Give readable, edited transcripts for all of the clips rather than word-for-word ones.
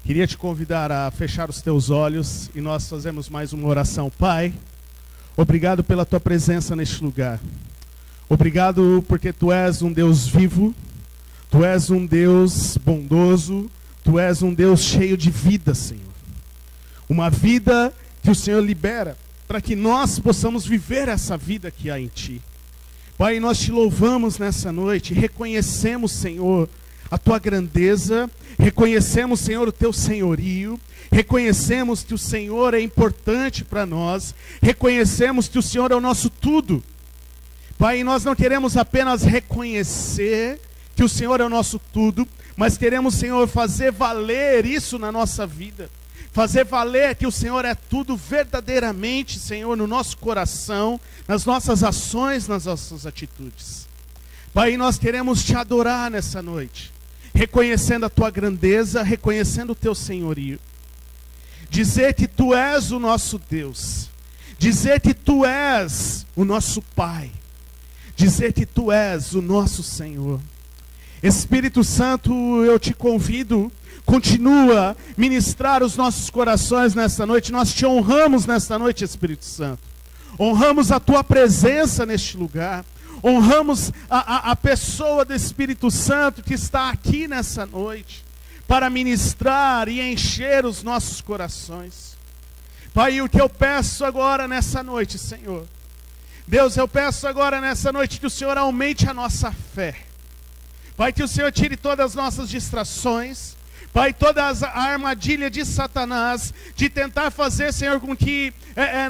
Queria te convidar a fechar os teus olhos e nós fazemos mais uma oração. Pai, obrigado pela tua presença neste lugar. Obrigado porque tu és um Deus vivo, tu és um Deus bondoso, tu és um Deus cheio de vida, Senhor. Uma vida que o Senhor libera para que nós possamos viver essa vida que há em ti. Pai, nós te louvamos nessa noite, reconhecemos, Senhor, a tua grandeza, reconhecemos, Senhor, o teu senhorio, reconhecemos que o Senhor é importante para nós, reconhecemos que o Senhor é o nosso tudo. Pai, nós não queremos apenas reconhecer que o Senhor é o nosso tudo, mas queremos, Senhor, fazer valer isso na nossa vida. Fazer valer que o Senhor é tudo verdadeiramente, Senhor, no nosso coração, nas nossas ações, nas nossas atitudes. Pai, nós queremos te adorar nessa noite, reconhecendo a tua grandeza, reconhecendo o teu senhorio. Dizer que tu és o nosso Deus, dizer que tu és o nosso Pai, dizer que tu és o nosso Senhor. Espírito Santo, eu te convido, continua a ministrar os nossos corações nesta noite. Nós te honramos nesta noite, Espírito Santo. Honramos a tua presença neste lugar. Honramos a pessoa do Espírito Santo que está aqui nessa noite para ministrar e encher os nossos corações. Pai, o que eu peço agora nessa noite, Senhor, Deus, eu peço agora nessa noite que o Senhor aumente a nossa fé. Pai, que o Senhor tire todas as nossas distrações. Pai, toda a armadilha de Satanás, de tentar fazer, Senhor, com que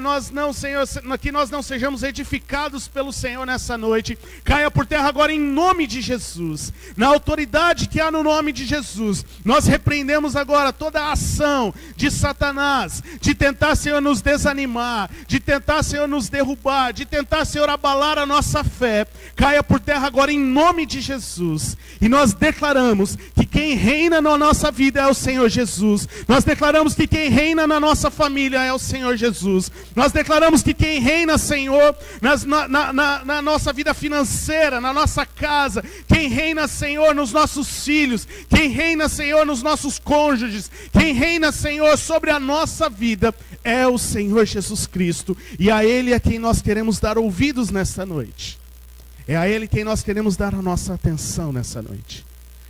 nós não, Senhor, que nós não sejamos edificados pelo Senhor nessa noite, caia por terra agora em nome de Jesus. Na autoridade que há no nome de Jesus, nós repreendemos agora toda a ação de Satanás, de tentar, Senhor, nos desanimar, de tentar, Senhor, nos derrubar, de tentar, Senhor, abalar a nossa fé. Caia por terra agora em nome de Jesus. E nós declaramos que quem reina na nossa vida é o Senhor Jesus. Nós declaramos que quem reina na nossa família é o Senhor Jesus. Nós declaramos que quem reina, Senhor, na nossa vida financeira, na nossa casa, quem reina, Senhor, nos nossos filhos, quem reina, Senhor, nos nossos cônjuges, quem reina, Senhor, sobre a nossa vida é o Senhor Jesus Cristo. E a Ele é quem nós queremos dar ouvidos nesta noite. É a Ele quem nós queremos dar a nossa atenção nessa noite.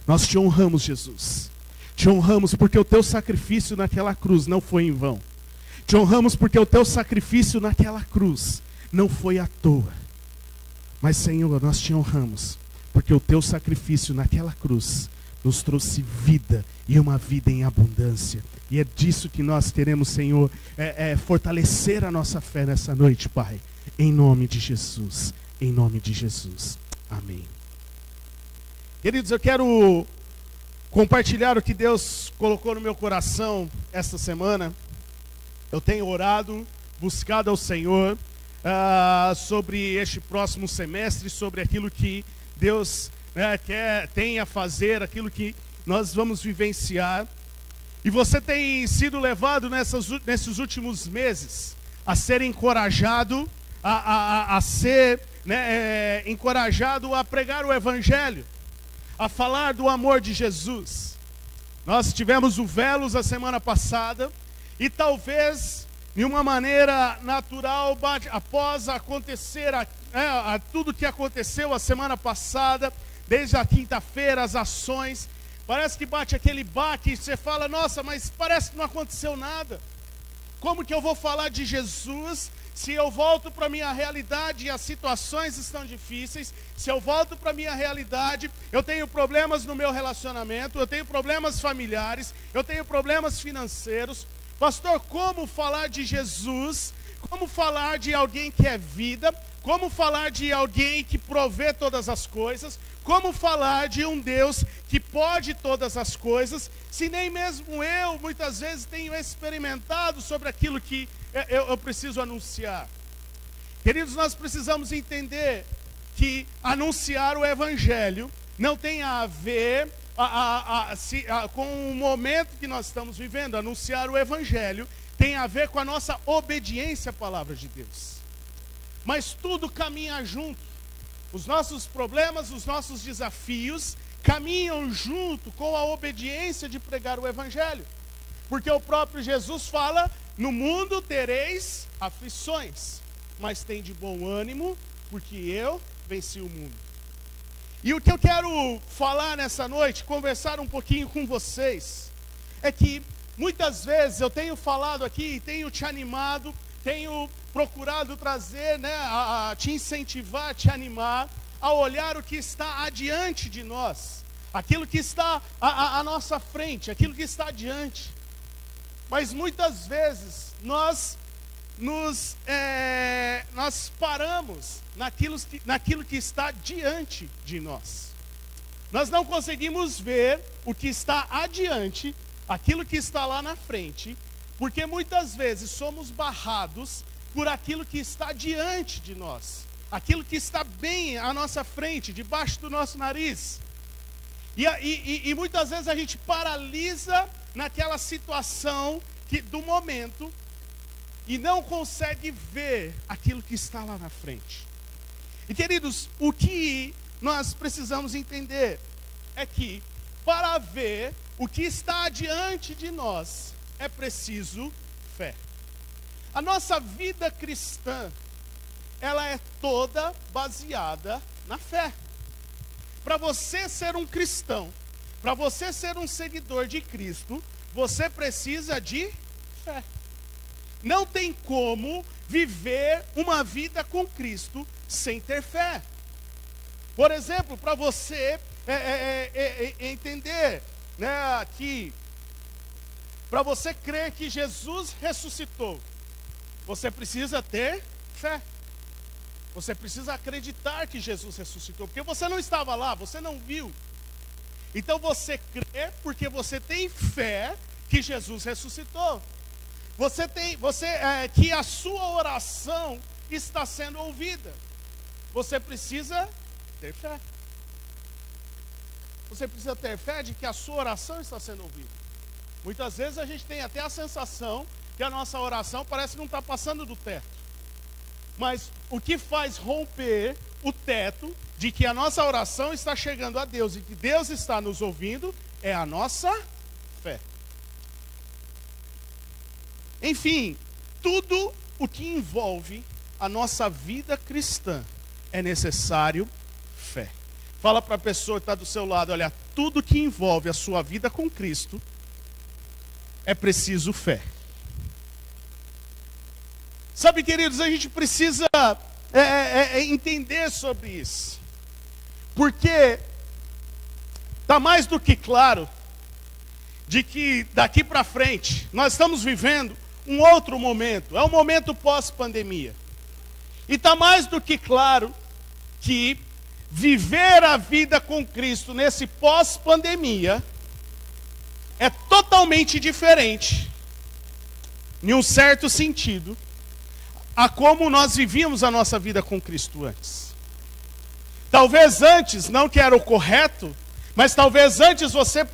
Nós te honramos, Jesus. Te honramos porque o teu sacrifício naquela cruz não foi em vão. Te honramos porque o teu sacrifício naquela cruz não foi à toa. Mas, Senhor, nós te honramos porque o teu sacrifício naquela cruz nos trouxe vida e uma vida em abundância. E é disso que nós queremos, Senhor, fortalecer a nossa fé nessa noite, Pai. Em nome de Jesus. Em nome de Jesus. Amém. Queridos, eu quero compartilhar o que Deus colocou no meu coração esta semana. Eu tenho orado, buscado ao Senhor sobre este próximo semestre, sobre aquilo que Deus tem a fazer, aquilo que nós vamos vivenciar. E você tem sido levado nesses últimos meses a ser encorajado, a ser encorajado a pregar o Evangelho, a falar do amor de Jesus. Nós tivemos o Velos a semana passada, e talvez, de uma maneira natural, após acontecer tudo que aconteceu a semana passada, desde a quinta-feira, as ações, parece que bate aquele baque e você fala, nossa, mas parece que não aconteceu nada. Como que eu vou falar de Jesus se eu volto para a minha realidade e as situações estão difíceis? Se eu volto para a minha realidade, eu tenho problemas no meu relacionamento, eu tenho problemas familiares, eu tenho problemas financeiros. Pastor, como falar de Jesus? Como falar de alguém que é vida? Como falar de alguém que provê todas as coisas? Como falar de um Deus que pode todas as coisas, se nem mesmo eu, muitas vezes, tenho experimentado sobre aquilo que eu preciso anunciar? Queridos, nós precisamos entender que anunciar o Evangelho não tem a ver com o momento que nós estamos vivendo. Anunciar o Evangelho tem a ver com a nossa obediência à palavra de Deus. Mas tudo caminha junto. Os nossos problemas, os nossos desafios caminham junto com a obediência de pregar o Evangelho. Porque o próprio Jesus fala: no mundo tereis aflições, mas tem de bom ânimo, porque eu venci o mundo. E o que eu quero falar nessa noite, conversar um pouquinho com vocês, é que muitas vezes eu tenho falado aqui, tenho te animado, tenho procurado trazer, a te incentivar, te animar, a olhar o que está adiante de nós, aquilo que está à nossa frente, aquilo que está adiante. Mas muitas vezes nós paramos naquilo que está diante de nós. Nós não conseguimos ver o que está adiante, aquilo que está lá na frente, porque muitas vezes somos barrados por aquilo que está diante de nós, aquilo que está bem à nossa frente, debaixo do nosso nariz. E muitas vezes a gente paralisa naquela situação do momento e não consegue ver aquilo que está lá na frente. E queridos, o que nós precisamos entender é que para ver o que está adiante de nós é preciso fé. A nossa vida cristã, ela é toda baseada na fé. Para você ser um cristão, para você ser um seguidor de Cristo, você precisa de fé. Não tem como viver uma vida com Cristo sem ter fé. Por exemplo, para você entender, que para você crer que Jesus ressuscitou, você precisa ter fé. Você precisa acreditar que Jesus ressuscitou, porque você não estava lá, você não viu. Então você crê porque você tem fé que Jesus ressuscitou. Que a sua oração está sendo ouvida. Você precisa ter fé. Você precisa ter fé de que a sua oração está sendo ouvida. Muitas vezes a gente tem até a sensação que a nossa oração parece que não está passando do teto. Mas o que faz romper o teto de que a nossa oração está chegando a Deus e que Deus está nos ouvindo é a nossa fé. Enfim, tudo o que envolve a nossa vida cristã é necessário fé. Fala para a pessoa que está do seu lado: olha, tudo que envolve a sua vida com Cristo é preciso fé. Sabe, queridos, a gente precisa entender sobre isso. Porque está mais do que claro de que daqui para frente nós estamos vivendo um outro momento. É um momento pós-pandemia. E está mais do que claro que viver a vida com Cristo nesse pós-pandemia é totalmente diferente, em um certo sentido, a como nós vivíamos a nossa vida com Cristo antes. Talvez antes, não que era o correto, mas talvez antes você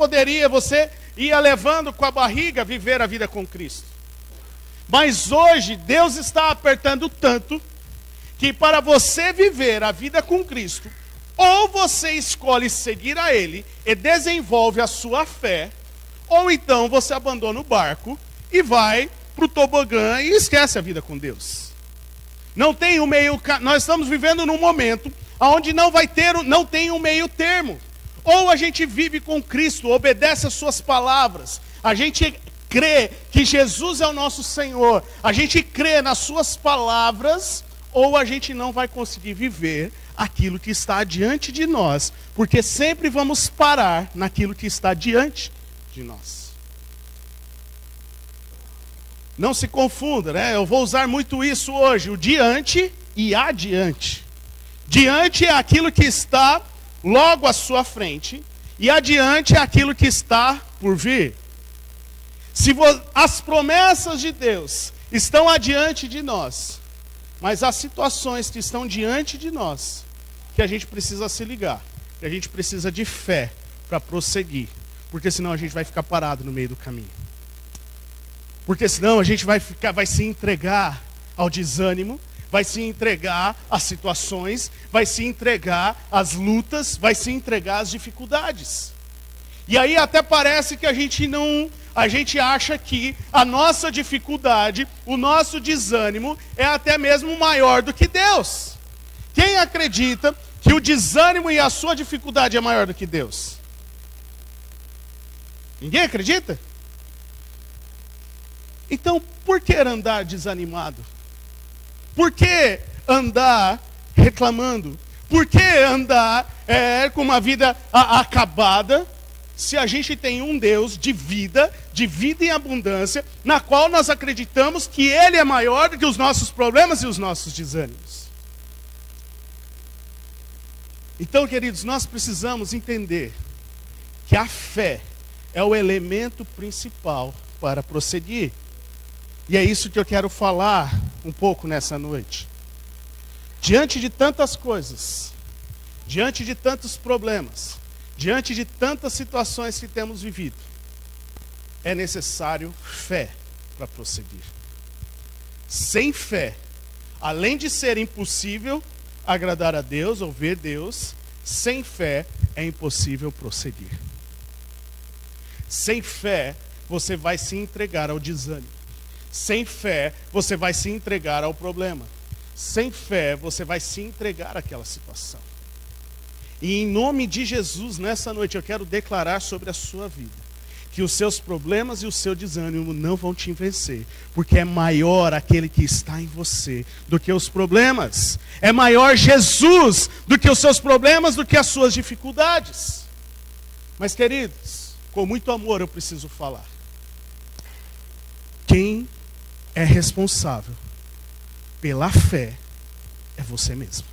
ia levando com a barriga viver a vida com Cristo. Mas hoje Deus está apertando tanto que para você viver a vida com Cristo, ou você escolhe seguir a Ele e desenvolve a sua fé, ou então você abandona o barco e vai para o tobogã e esquece a vida com Deus. Não tem um meio. Nós estamos vivendo num momento onde não tem um meio termo. Ou a gente vive com Cristo, obedece às suas palavras, a gente crê que Jesus é o nosso Senhor, a gente crê nas suas palavras, ou a gente não vai conseguir viver aquilo que está diante de nós, porque sempre vamos parar naquilo que está diante de nós. Não se confunda, eu vou usar muito isso hoje, o diante e adiante. Diante é aquilo que está logo à sua frente, e adiante é aquilo que está por vir. As promessas de Deus estão adiante de nós, mas as situações que estão diante de nós, que a gente precisa se ligar, que a gente precisa de fé para prosseguir, porque senão a gente vai ficar parado no meio do caminho. Porque senão a gente vai se entregar ao desânimo, vai se entregar às situações, vai se entregar às lutas, vai se entregar às dificuldades. E aí até parece que a gente não a gente acha que a nossa dificuldade, o nosso desânimo é até mesmo maior do que Deus. Quem acredita que o desânimo e a sua dificuldade é maior do que Deus? Ninguém acredita? Então, por que andar desanimado? Por que andar reclamando? Por que andar com uma vida acabada, se a gente tem um Deus de vida em abundância, na qual nós acreditamos que Ele é maior do que os nossos problemas e os nossos desânimos? Então, queridos, nós precisamos entender que a fé é o elemento principal para prosseguir. E é isso que eu quero falar um pouco nessa noite. Diante de tantas coisas, diante de tantos problemas, diante de tantas situações que temos vivido, é necessário fé para prosseguir. Sem fé, além de ser impossível agradar a Deus ou ver Deus, sem fé é impossível prosseguir. Sem fé, você vai se entregar ao desânimo. Sem fé, você vai se entregar ao problema. Sem fé, você vai se entregar àquela situação. E em nome de Jesus, nessa noite, eu quero declarar sobre a sua vida que os seus problemas e o seu desânimo não vão te vencer, porque é maior aquele que está em você do que os problemas. É maior Jesus do que os seus problemas, do que as suas dificuldades. Mas, queridos, com muito amor eu preciso falar. Quem é responsável pela fé é você mesmo.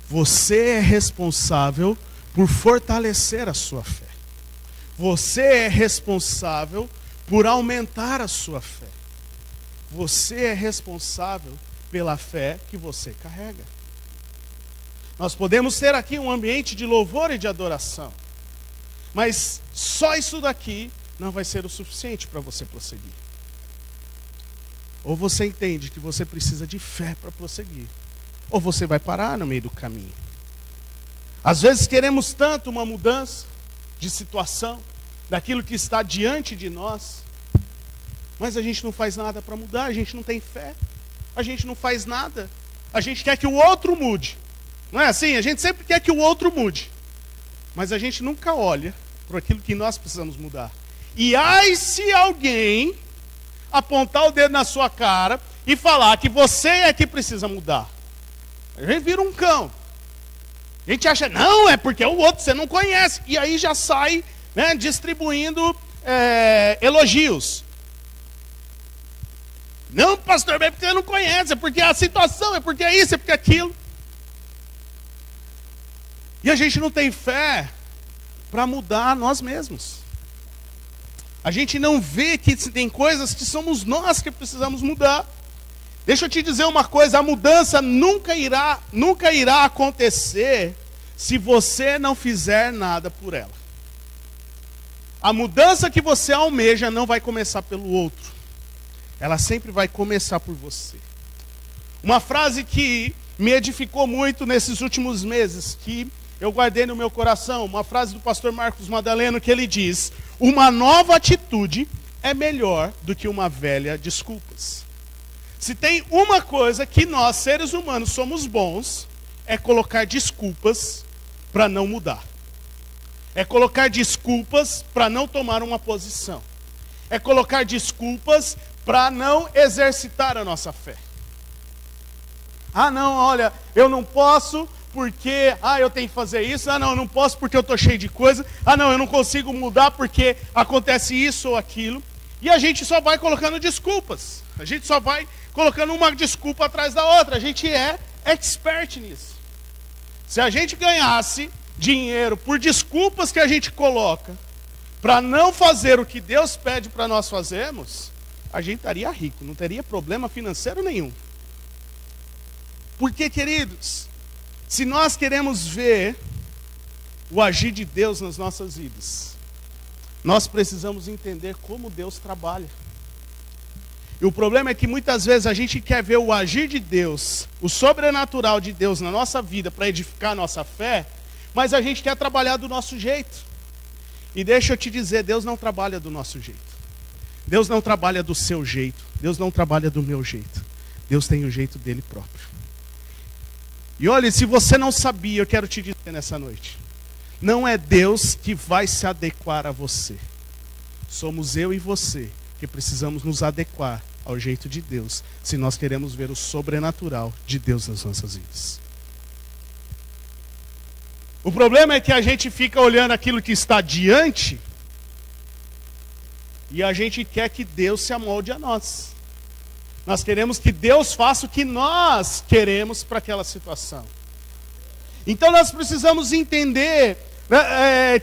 Você é responsável por fortalecer a sua fé. Você é responsável por aumentar a sua fé. Você é responsável pela fé que você carrega. Nós podemos ter aqui um ambiente de louvor e de adoração, mas só isso daqui não vai ser o suficiente para você prosseguir. Ou você entende que você precisa de fé para prosseguir, ou você vai parar no meio do caminho. Às vezes queremos tanto uma mudança de situação, daquilo que está diante de nós, mas a gente não faz nada para mudar, a gente não tem fé, a gente não faz nada, a gente quer que o outro mude. Não é assim? A gente sempre quer que o outro mude, mas a gente nunca olha para aquilo que nós precisamos mudar. E ai se alguém apontar o dedo na sua cara e falar que você é que precisa mudar. A gente vira um cão. A gente acha, não, é porque o outro você não conhece. E aí já sai, né, distribuindo elogios. Não, pastor, é porque você não conhece, é porque a situação, é porque é isso, é porque é aquilo. E a gente não tem fé para mudar nós mesmos. A gente não vê que tem coisas que somos nós que precisamos mudar. Deixa eu te dizer uma coisa, a mudança nunca irá acontecer se você não fizer nada por ela. A mudança que você almeja não vai começar pelo outro. Ela sempre vai começar por você. Uma frase que me edificou muito nesses últimos meses, que eu guardei no meu coração, uma frase do pastor Marcos Madaleno, que ele diz: uma nova atitude é melhor do que uma velha desculpas. Se tem uma coisa que nós, seres humanos, somos bons, é colocar desculpas para não mudar. É colocar desculpas para não tomar uma posição. É colocar desculpas para não exercitar a nossa fé. Ah, não, olha, eu não posso porque, eu tenho que fazer isso. Ah, não, eu não posso porque eu estou cheio de coisa. Ah, não, eu não consigo mudar porque acontece isso ou aquilo. E a gente só vai colocando desculpas. A gente só vai colocando uma desculpa atrás da outra. A gente é expert nisso. Se a gente ganhasse dinheiro por desculpas que a gente coloca para não fazer o que Deus pede para nós fazermos, a gente estaria rico, não teria problema financeiro nenhum. Porque, queridos, se nós queremos ver o agir de Deus nas nossas vidas, nós precisamos entender como Deus trabalha. E o problema é que muitas vezes a gente quer ver o agir de Deus, o sobrenatural de Deus na nossa vida para edificar a nossa fé, mas a gente quer trabalhar do nosso jeito. E deixa eu te dizer, Deus não trabalha do nosso jeito. Deus não trabalha do seu jeito. Deus não trabalha do meu jeito. Deus tem o jeito dele próprio. E olha, se você não sabia, eu quero te dizer nessa noite. Não é Deus que vai se adequar a você. Somos eu e você que precisamos nos adequar ao jeito de Deus, se nós queremos ver o sobrenatural de Deus nas nossas vidas. O problema é que a gente fica olhando aquilo que está diante e a gente quer que Deus se amolde a nós. Nós queremos que Deus faça o que nós queremos para aquela situação. Então nós precisamos entender,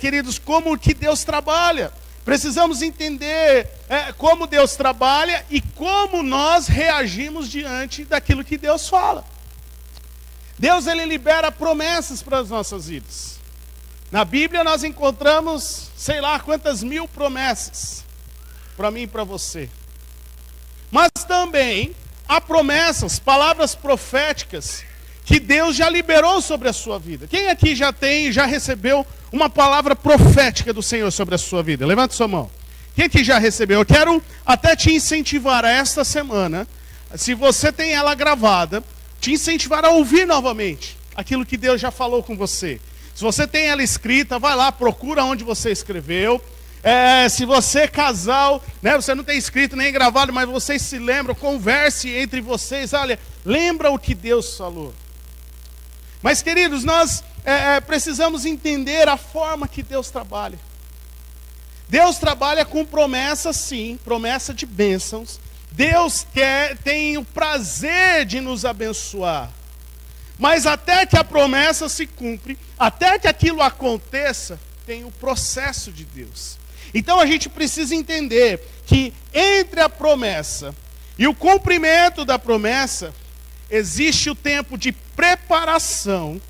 queridos, como que Deus trabalha. Precisamos entender como Deus trabalha e como nós reagimos diante daquilo que Deus fala. Deus, ele libera promessas para as nossas vidas. Na Bíblia nós encontramos, sei lá quantas mil promessas, para mim e para você. Mas também há promessas, palavras proféticas, que Deus já liberou sobre a sua vida. Quem aqui já recebeu uma palavra profética do Senhor sobre a sua vida? Levante sua mão. Quem aqui já recebeu? Eu quero até te incentivar a esta semana, se você tem ela gravada, te incentivar a ouvir novamente aquilo que Deus já falou com você. Se você tem ela escrita, vai lá, procura onde você escreveu. Se você é casal, né, você não tem escrito nem gravado, mas vocês se lembram, converse entre vocês, olha, lembra o que Deus falou. Mas queridos, nós precisamos entender a forma que Deus trabalha. Deus trabalha com promessa, sim, promessa de bênçãos. Deus tem o prazer de nos abençoar. Mas até que a promessa se cumpre, até que aquilo aconteça, tem o processo de Deus. Então a gente precisa entender que entre a promessa e o cumprimento da promessa, existe o tempo de preparação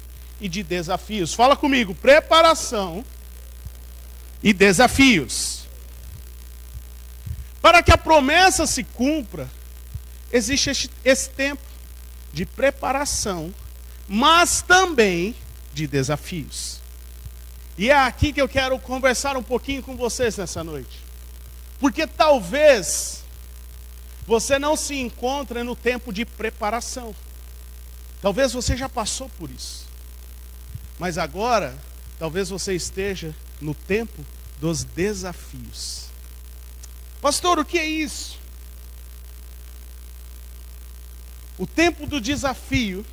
e de desafios. Fala comigo, preparação e desafios. Para que a promessa se cumpra, existe esse tempo de preparação, mas também de desafios. E é aqui que eu quero conversar um pouquinho com vocês nessa noite. Porque talvez você não se encontre no tempo de preparação. Talvez você já passou por isso. Mas agora, talvez você esteja no tempo dos desafios. Pastor, o que é isso? O tempo do desafio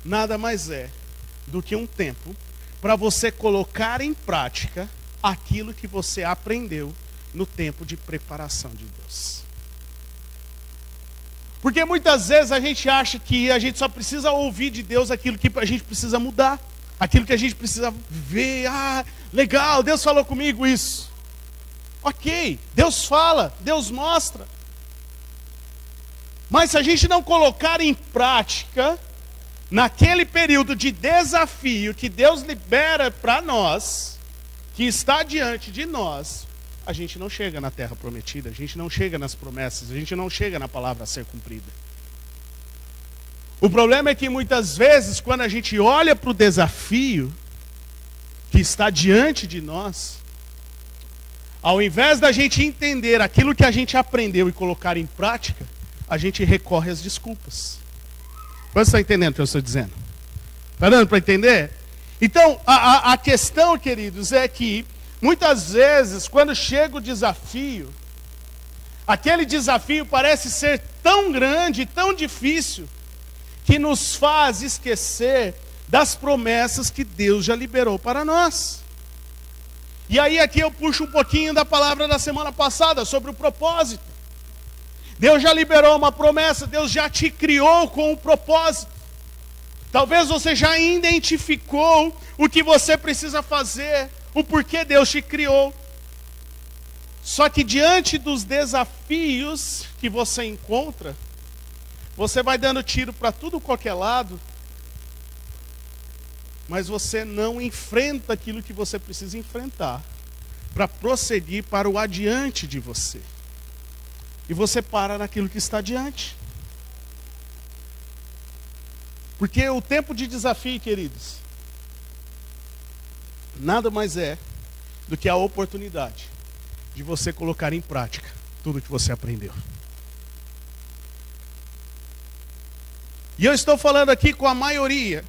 nada mais é do que um tempo para você colocar em prática aquilo que você aprendeu no tempo de preparação de Deus. Porque muitas vezes a gente acha que a gente só precisa ouvir de Deus aquilo que a gente precisa mudar, aquilo que a gente precisa ver. Ah, legal, Deus falou comigo isso. Ok, Deus fala, Deus mostra. Mas se a gente não colocar em prática, naquele período de desafio que Deus libera para nós, que está diante de nós, a gente não chega na terra prometida, a gente não chega nas promessas, a gente não chega na palavra a ser cumprida. O problema é que muitas vezes, quando a gente olha para o desafio que está diante de nós, ao invés da gente entender aquilo que a gente aprendeu e colocar em prática, a gente recorre às desculpas. Você está entendendo o que eu estou dizendo? Está dando para entender? Então, a questão, queridos, é que muitas vezes, quando chega o desafio, aquele desafio parece ser tão grande, tão difícil, que nos faz esquecer das promessas que Deus já liberou para nós. E aí aqui eu puxo um pouquinho da palavra da semana passada, sobre o propósito. Deus já liberou uma promessa, Deus já te criou com um propósito. Talvez você já identificou o que você precisa fazer, o porquê Deus te criou. Só que diante dos desafios que você encontra, você vai dando tiro para tudo qualquer lado, mas você não enfrenta aquilo que você precisa enfrentar para prosseguir para o adiante de você. E você para naquilo que está diante. Porque o tempo de desafio, queridos, nada mais é do que a oportunidade de você colocar em prática tudo que você aprendeu. E eu estou falando aqui com a maioria,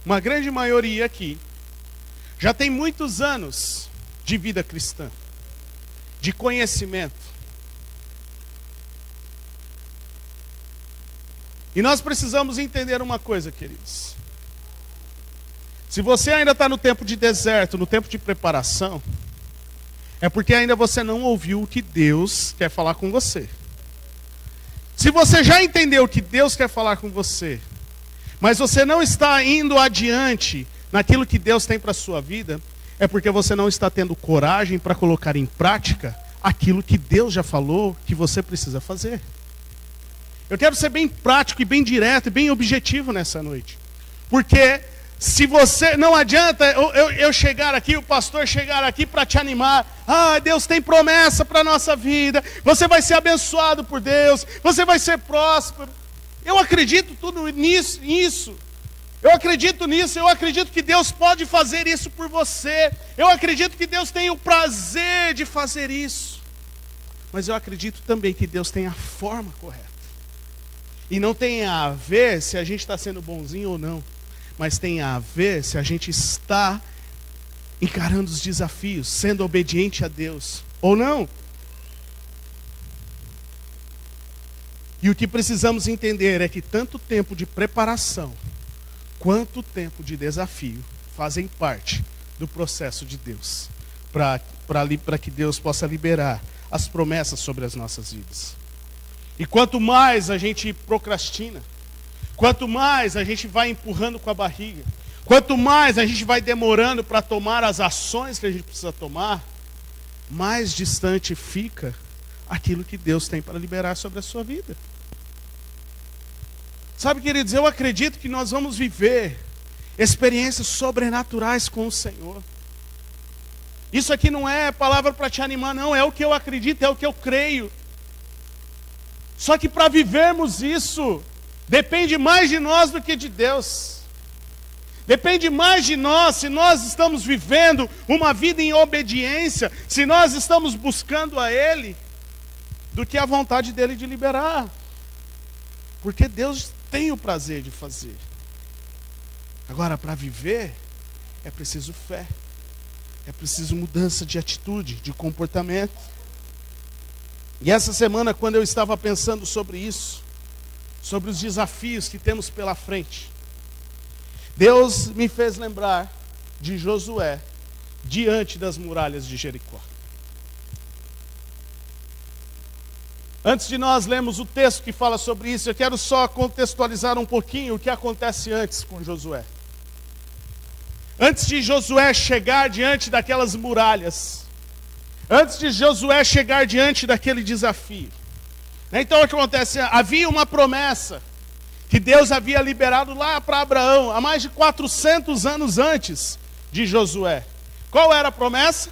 uma grande maioria aqui, já tem muitos anos de vida cristã, de conhecimento. E nós precisamos entender uma coisa, queridos. Se você ainda está no tempo de deserto, no tempo de preparação, é porque ainda você não ouviu o que Deus quer falar com você. Se você já entendeu o que Deus quer falar com você, mas você não está indo adiante naquilo que Deus tem para a sua vida, é porque você não está tendo coragem para colocar em prática aquilo que Deus já falou que você precisa fazer. Eu quero ser bem prático e bem direto e bem objetivo nessa noite. Porque se você, não adianta eu chegar aqui, o pastor chegar aqui para te animar. Ah, Deus tem promessa para a nossa vida. Você vai ser abençoado por Deus. Você vai ser próspero. Eu acredito tudo nisso. Eu acredito nisso. Eu acredito que Deus pode fazer isso por você. Eu acredito que Deus tem o prazer de fazer isso. Mas eu acredito também que Deus tem a forma correta. E não tem a ver se a gente está sendo bonzinho ou não. Mas tem a ver se a gente está encarando os desafios, sendo obediente a Deus ou não. E o que precisamos entender é que tanto tempo de preparação quanto tempo de desafio fazem parte do processo de Deus, para que Deus possa liberar as promessas sobre as nossas vidas. E quanto mais a gente procrastina, quanto mais a gente vai empurrando com a barriga, quanto mais a gente vai demorando para tomar as ações que a gente precisa tomar, mais distante fica aquilo que Deus tem para liberar sobre a sua vida. Sabe, queridos, eu acredito que nós vamos viver experiências sobrenaturais com o Senhor. Isso aqui não é palavra para te animar, não, é o que eu acredito, é o que eu creio. Só que para vivermos isso, depende mais de nós do que de Deus. Depende mais de nós, se nós estamos vivendo uma vida em obediência, se nós estamos buscando a Ele, do que a vontade dEle de liberar. Porque Deus tem o prazer de fazer. Agora, para viver, é preciso fé. É preciso mudança de atitude, de comportamento. E essa semana, quando eu estava pensando sobre isso, sobre os desafios que temos pela frente, Deus me fez lembrar de Josué diante das muralhas de Jericó. Antes de nós lermos o texto que fala sobre isso, eu quero só contextualizar um pouquinho o que acontece antes com Josué. Antes de Josué chegar diante daquelas muralhas, antes de Josué chegar diante daquele desafio, então o que acontece? Havia uma promessa que Deus havia liberado lá para Abraão, há mais de 400 anos antes de Josué. Qual era a promessa?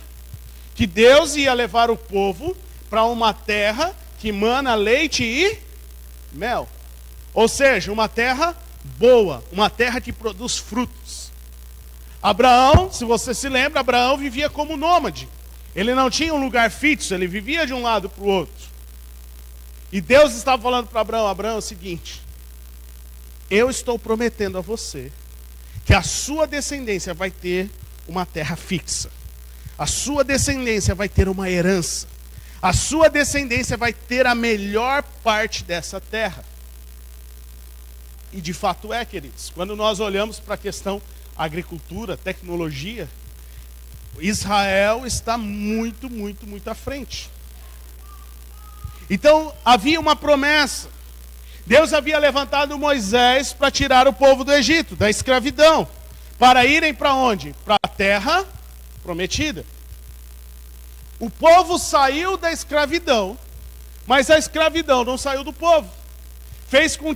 Que Deus ia levar o povo para uma terra que mana leite e mel. Ou seja, uma terra boa, uma terra que produz frutos. Abraão, se você se lembra, Abraão vivia como nômade. Ele não tinha um lugar fixo, ele vivia de um lado para o outro. E Deus estava falando para Abraão: Abraão, é o seguinte, eu estou prometendo a você que a sua descendência vai ter uma terra fixa. A sua descendência vai ter uma herança. A sua descendência vai ter a melhor parte dessa terra. E de fato é, queridos. Quando nós olhamos para a questão agricultura, tecnologia, Israel está muito, muito, muito à frente. Então havia uma promessa. Deus havia levantado Moisés para tirar o povo do Egito, da escravidão, para irem para onde? Para a terra prometida. O povo saiu da escravidão, mas a escravidão não saiu do povo.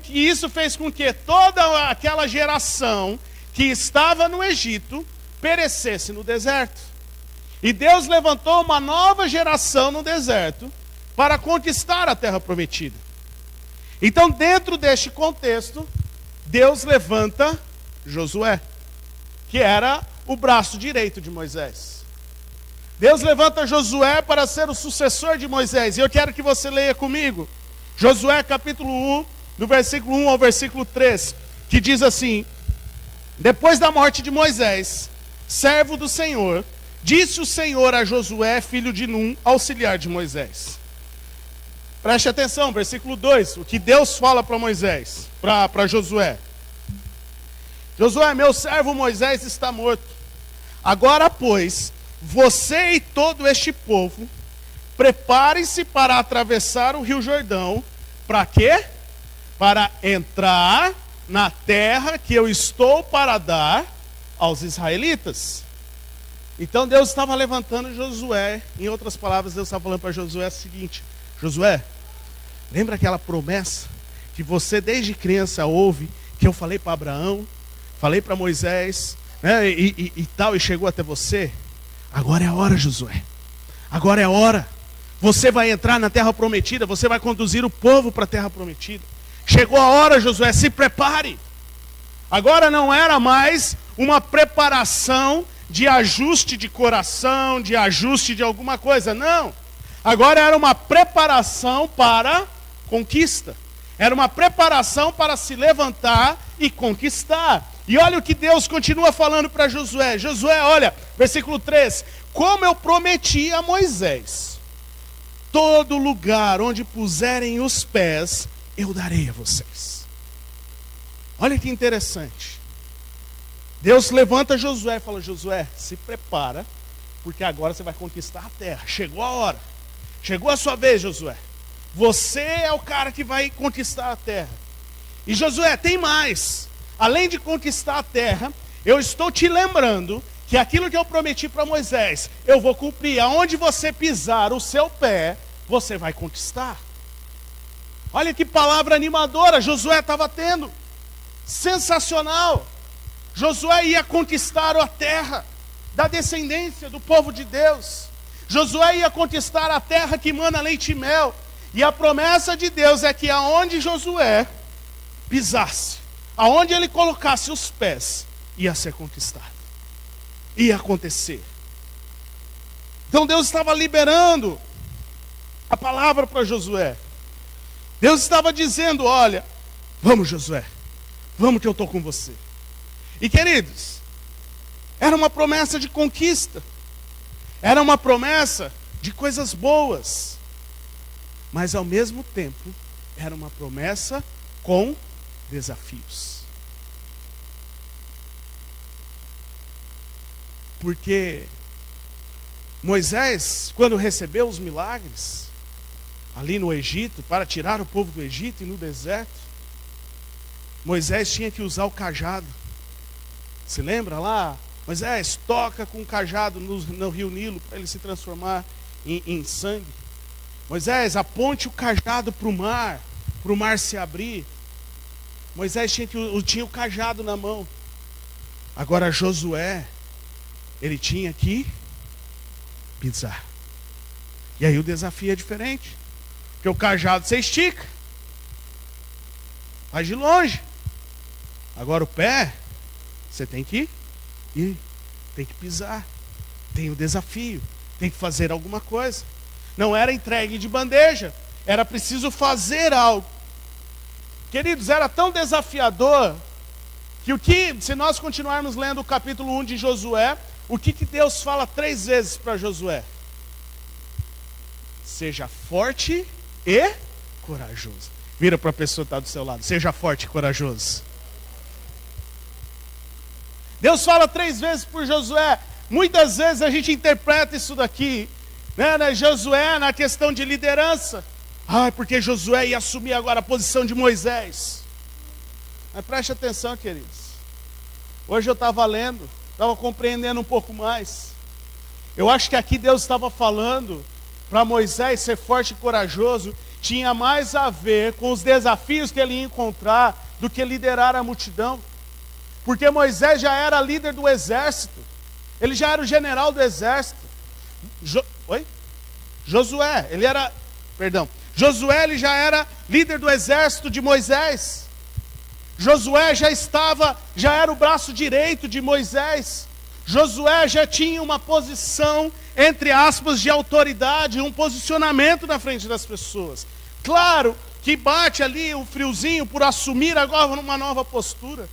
Isso fez com que toda aquela geração que estava no Egito perecesse no deserto. E Deus levantou uma nova geração no deserto para conquistar a terra prometida. Então, dentro deste contexto, Deus levanta Josué, que era o braço direito de Moisés. Deus levanta Josué para ser o sucessor de Moisés. E eu quero que você leia comigo. Josué capítulo 1, do versículo 1 ao versículo 3, que diz assim: depois da morte de Moisés, servo do Senhor, disse o Senhor a Josué, filho de Num, auxiliar de Moisés. Preste atenção, versículo 2, o que Deus fala para Moisés, para Josué. Josué, meu servo Moisés está morto. Agora, pois, você e todo este povo, preparem-se para atravessar o rio Jordão. Para quê? Para entrar na terra que eu estou para dar aos israelitas. Então Deus estava levantando Josué. Em outras palavras, Deus estava falando para Josué o seguinte: Josué, lembra aquela promessa que você desde criança ouve, que eu falei para Abraão, falei para Moisés, né, e tal, e chegou até você? Agora é a hora, Josué. Agora é a hora. Você vai entrar na terra prometida, você vai conduzir o povo para a terra prometida. Chegou a hora, Josué, se prepare. Agora não era mais uma preparação de ajuste de coração, de ajuste de alguma coisa, não. Agora era uma preparação para conquista. Era uma preparação para se levantar e conquistar. E olha o que Deus continua falando para Josué. Josué, olha, versículo 3. Como eu prometi a Moisés, todo lugar onde puserem os pés, eu darei a vocês. Olha que interessante. Deus levanta Josué e fala: Josué, se prepara, porque agora você vai conquistar a terra. Chegou a hora. Chegou a sua vez, Josué. Você é o cara que vai conquistar a terra. E Josué, tem mais. Além de conquistar a terra, eu estou te lembrando que aquilo que eu prometi para Moisés, eu vou cumprir. Aonde você pisar o seu pé, você vai conquistar. Olha que palavra animadora Josué estava tendo. Sensacional. Josué ia conquistar a terra da descendência do povo de Deus. Josué ia conquistar a terra que mana leite e mel. E a promessa de Deus é que aonde Josué pisasse, aonde ele colocasse os pés, ia ser conquistado. Ia acontecer. Então Deus estava liberando a palavra para Josué. Deus estava dizendo: olha, vamos, Josué, vamos que eu estou com você. E queridos, era uma promessa de conquista. Era uma promessa de coisas boas. Mas ao mesmo tempo, era uma promessa com desafios. Porque Moisés, quando recebeu os milagres ali no Egito, para tirar o povo do Egito e no deserto, Moisés tinha que usar o cajado. Se lembra lá? Moisés, toca com o cajado no rio Nilo para ele se transformar em sangue. Moisés, aponte o cajado para o mar se abrir. Moisés tinha o cajado na mão. Agora Josué, ele tinha que pisar. E aí o desafio é diferente. Porque o cajado você estica, faz de longe. Agora o pé, você tem que ir, tem que pisar. Tem o desafio, tem que fazer alguma coisa. Não era entregue de bandeja, era preciso fazer algo. Queridos, era tão desafiador que se nós continuarmos lendo o capítulo 1 de Josué, o que Deus fala 3 vezes para Josué? Seja forte e corajoso. Vira para a pessoa que está do seu lado. Seja forte e corajoso. Deus fala 3 vezes por Josué. Muitas vezes a gente interpreta isso daqui, né, Josué na questão de liderança. Porque Josué ia assumir agora a posição de Moisés. Mas preste atenção, queridos. Hoje eu estava lendo, estava compreendendo um pouco mais. Eu acho que aqui Deus estava falando para Moisés ser forte e corajoso, tinha mais a ver com os desafios que ele ia encontrar do que liderar a multidão. Porque Moisés já era líder do exército. Ele já era o general do exército. Josué, ele já era líder do exército de Moisés. Josué já era o braço direito de Moisés. Josué já tinha uma posição, entre aspas, de autoridade, um posicionamento na frente das pessoas. Claro que bate ali o friozinho por assumir agora uma nova postura.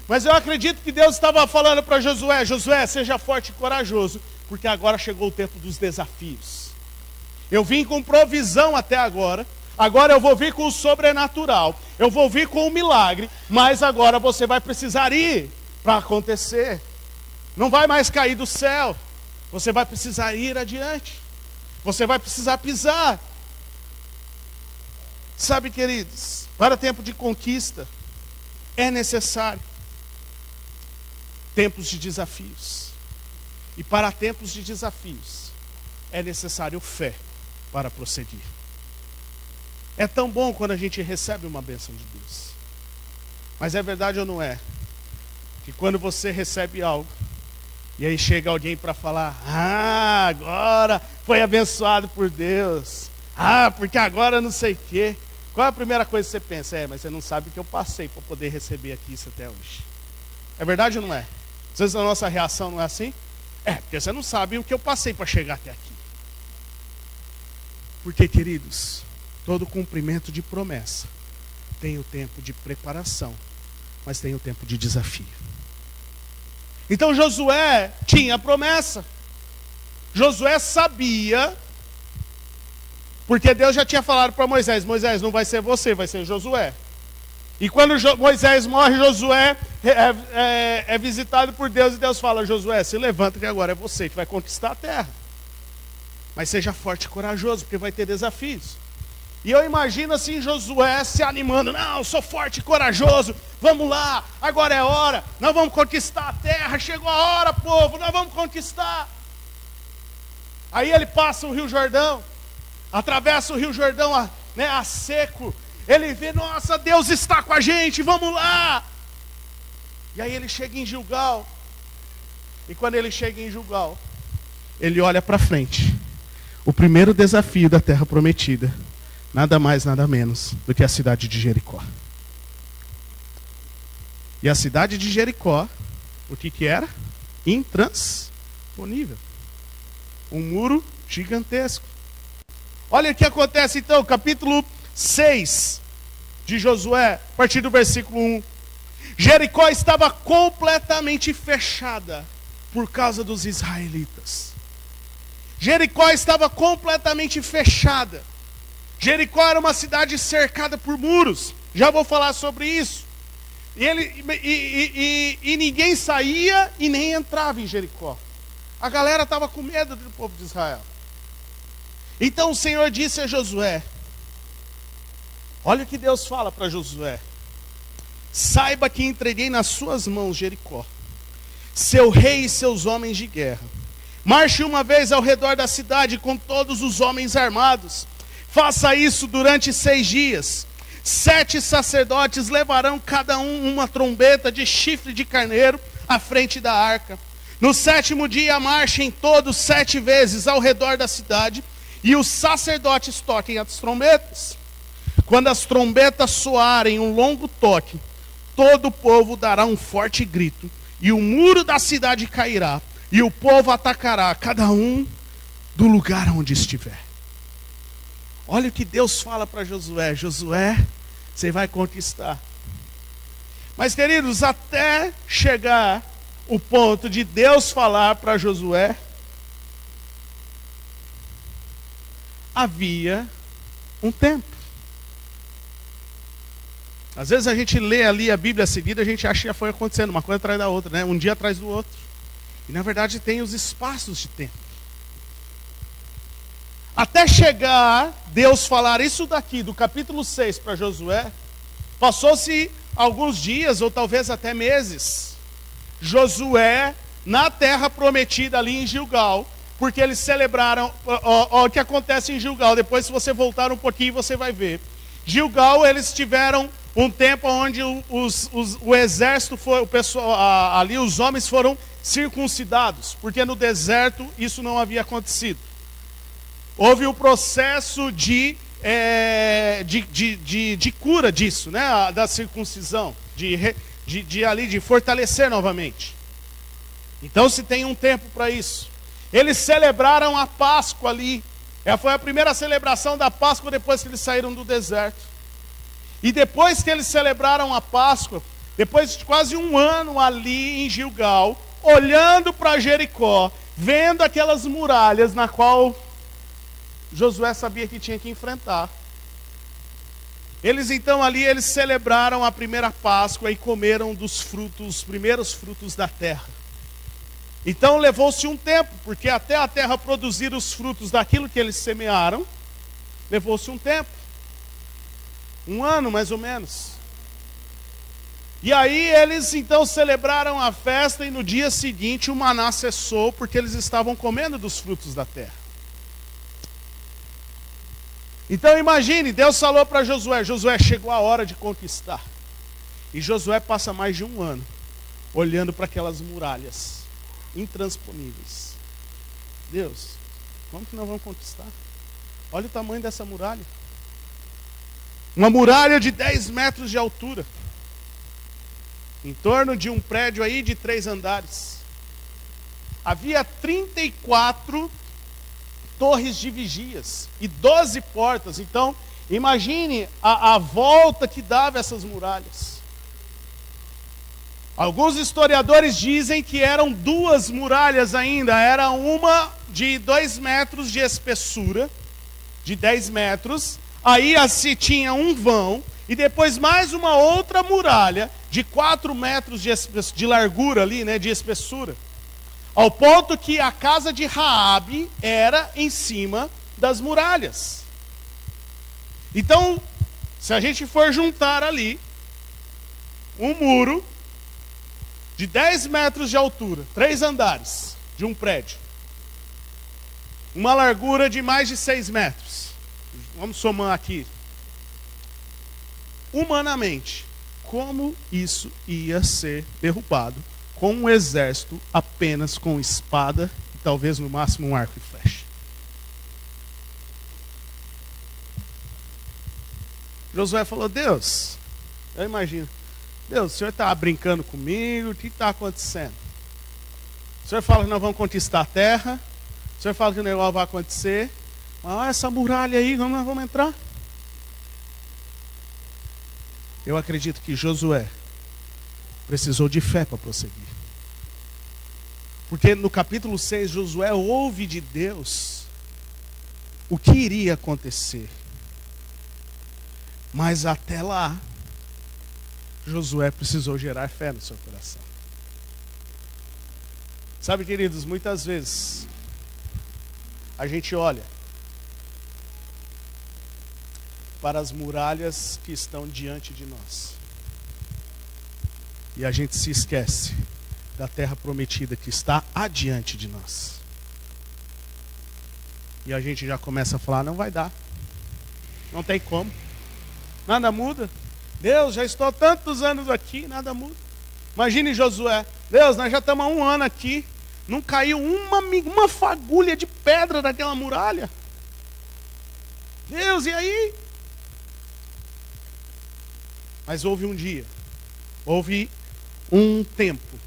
Mas eu acredito que Deus estava falando para Josué: Josué, seja forte e corajoso, porque agora chegou o tempo dos desafios. Eu vim com provisão até agora eu vou vir com o sobrenatural, eu vou vir com o milagre, mas agora você vai precisar ir para acontecer. Não vai mais cair do céu, você vai precisar ir adiante, você vai precisar pisar. Sabe, queridos, para tempo de conquista é necessário tempos de desafios. E para tempos de desafios é necessário fé para prosseguir. É tão bom quando a gente recebe uma bênção de Deus. Mas é verdade ou não é? Que quando você recebe algo, e aí chega alguém para falar: agora foi abençoado por Deus. Porque agora não sei o quê. Qual é a primeira coisa que você pensa? Mas você não sabe o que eu passei para poder receber aqui isso até hoje. É verdade ou não é? Às vezes a nossa reação não é assim? Porque você não sabe o que eu passei para chegar até aqui. Porque, queridos, todo cumprimento de promessa tem o tempo de preparação, mas tem o tempo de desafio. Então Josué tinha a promessa. Josué sabia, porque Deus já tinha falado para Moisés: Moisés, não vai ser você, vai ser Josué. E quando Moisés morre, Josué é visitado por Deus, e Deus fala: Josué, se levanta que agora é você que vai conquistar a terra. Mas seja forte e corajoso, porque vai ter desafios. E eu imagino assim Josué se animando: não, eu sou forte e corajoso, vamos lá, agora é hora, nós vamos conquistar a terra, chegou a hora, povo, nós vamos conquistar. Aí ele passa o Rio Jordão, atravessa o Rio Jordão a seco, ele vê: nossa, Deus está com a gente, vamos lá. E aí ele chega em Gilgal, e quando ele chega em Gilgal, ele olha para frente. O primeiro desafio da terra prometida, nada mais, nada menos do que a cidade de Jericó. E a cidade de Jericó, o que era? Intransponível. Um muro gigantesco. Olha o que acontece então, capítulo 6 de Josué, a partir do versículo 1. Jericó estava completamente fechada por causa dos israelitas. Jericó estava completamente fechada. Jericó era uma cidade cercada por muros. Já vou falar sobre isso. E ninguém saía e nem entrava em Jericó. A galera estava com medo do povo de Israel. Então o Senhor disse a Josué: olha o que Deus fala para Josué: saiba que entreguei nas suas mãos Jericó, seu rei e seus homens de guerra. Marche uma vez ao redor da cidade com todos os homens armados. Faça isso durante 6 dias. 7 sacerdotes levarão cada um uma trombeta de chifre de carneiro à frente da arca. No 7º dia marchem todos 7 vezes ao redor da cidade, e os sacerdotes toquem as trombetas. Quando as trombetas soarem um longo toque, todo o povo dará um forte grito, e o muro da cidade cairá, e o povo atacará cada um do lugar onde estiver. Olha o que Deus fala para Josué: Josué, você vai conquistar. Mas, queridos, até chegar o ponto de Deus falar para Josué, havia um tempo. Às vezes a gente lê ali a Bíblia seguida, a gente acha que já foi acontecendo uma coisa atrás da outra, né? Um dia atrás do outro. E na verdade tem os espaços de tempo. Até chegar Deus falar isso daqui, do capítulo 6 para Josué, passou-se alguns dias ou talvez até meses. Josué na terra prometida ali em Gilgal, porque eles celebraram, o que acontece em Gilgal, depois se você voltar um pouquinho você vai ver. Gilgal, eles tiveram um tempo onde o exército foi, o pessoal, ali os homens foram circuncidados, porque no deserto isso não havia acontecido. Houve o processo de cura disso, né? Da circuncisão, de fortalecer novamente. Então se tem um tempo para isso. Eles celebraram a Páscoa ali. Foi a primeira celebração da Páscoa depois que eles saíram do deserto. E depois que eles celebraram a Páscoa, depois de quase um ano ali em Gilgal, olhando para Jericó, vendo aquelas muralhas na qual Josué sabia que tinha que enfrentar. Eles então ali, eles celebraram a primeira Páscoa e comeram dos frutos, os primeiros frutos da terra. Então levou-se um tempo, porque até a terra produzir os frutos daquilo que eles semearam, levou-se um tempo. Um ano mais ou menos. E aí eles então celebraram a festa e no dia seguinte o maná cessou, porque eles estavam comendo dos frutos da terra. Então imagine, Deus falou para Josué, Josué, chegou a hora de conquistar. E Josué passa mais de um ano olhando para aquelas muralhas intransponíveis. Deus, como que nós vamos conquistar? Olha o tamanho dessa muralha. Uma muralha de 10 metros de altura. Em torno de um prédio aí de 3 andares. Havia 34 torres de vigias e 12 portas. Então, imagine a volta que dava essas muralhas. Alguns historiadores dizem que eram 2 muralhas ainda. Era uma de 2 metros de espessura, de 10 metros. Aí se tinha um vão, e depois mais uma outra muralha de 4 metros de largura ali, né, de espessura. Ao ponto que a casa de Raabe era em cima das muralhas. Então, se a gente for juntar ali um muro de 10 metros de altura, 3 andares de um prédio, uma largura de mais de 6 metros, vamos somar aqui, humanamente, como isso ia ser derrubado com um exército apenas com espada e talvez no máximo um arco e flecha? Josué falou, Deus, eu imagino, Deus, o senhor está brincando comigo, o que está acontecendo? O senhor fala que nós vamos conquistar a terra, o senhor fala que o negócio vai acontecer, mas olha essa muralha aí, como nós vamos entrar? Eu acredito que Josué precisou de fé para prosseguir. Porque no capítulo 6, Josué ouve de Deus o que iria acontecer. Mas até lá, Josué precisou gerar fé no seu coração. Sabe, queridos, muitas vezes a gente olha para as muralhas que estão diante de nós e a gente se esquece da terra prometida que está adiante de nós. E a gente já começa a falar, não vai dar, não tem como, nada muda. Deus, já estou há tantos anos aqui, nada muda. Imagine Josué, Deus, nós já estamos há 1 ano aqui, não caiu uma fagulha de pedra daquela muralha. Deus, e aí? Mas houve um dia, houve um tempo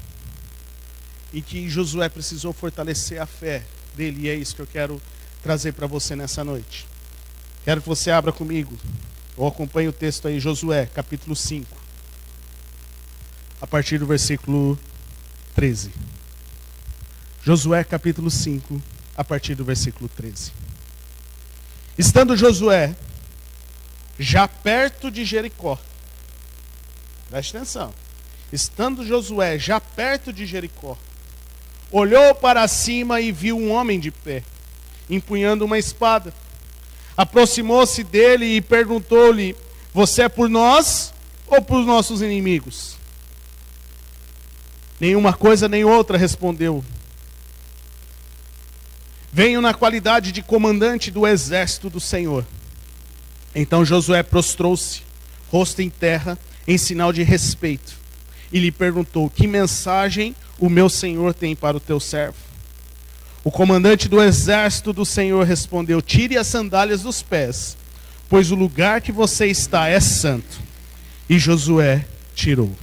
em que Josué precisou fortalecer a fé dele, e é isso que eu quero trazer para você nessa noite. Quero que você abra comigo, ou acompanhe o texto aí, Josué, capítulo 5, a partir do versículo 13. Josué, capítulo 5, a partir do versículo 13. Estando Josué já perto de Jericó, preste atenção, estando Josué já perto de Jericó, olhou para cima e viu um homem de pé, empunhando uma espada. Aproximou-se dele e perguntou-lhe, você é por nós ou por nossos inimigos? Nenhuma coisa nem outra, respondeu. Venho na qualidade de comandante do exército do Senhor. Então Josué prostrou-se, rosto em terra, em sinal de respeito, e lhe perguntou, que mensagem o meu Senhor tem para o teu servo? O comandante do exército do Senhor respondeu, tire as sandálias dos pés, pois o lugar que você está é santo. E Josué tirou.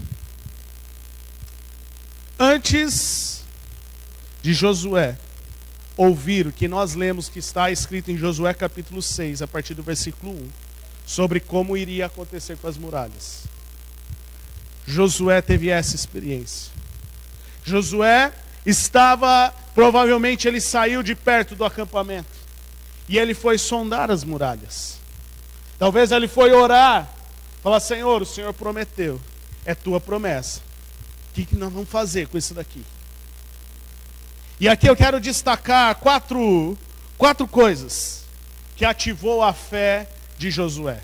Antes de Josué ouvir o que nós lemos que está escrito em Josué capítulo 6, a partir do versículo 1, sobre como iria acontecer com as muralhas. Josué teve essa experiência. Josué provavelmente ele saiu de perto do acampamento e ele foi sondar as muralhas. Talvez ele foi orar, falar: Senhor, o Senhor prometeu, é tua promessa. O que nós vamos fazer com isso daqui? E aqui eu quero destacar quatro coisas que ativou a fé de Josué.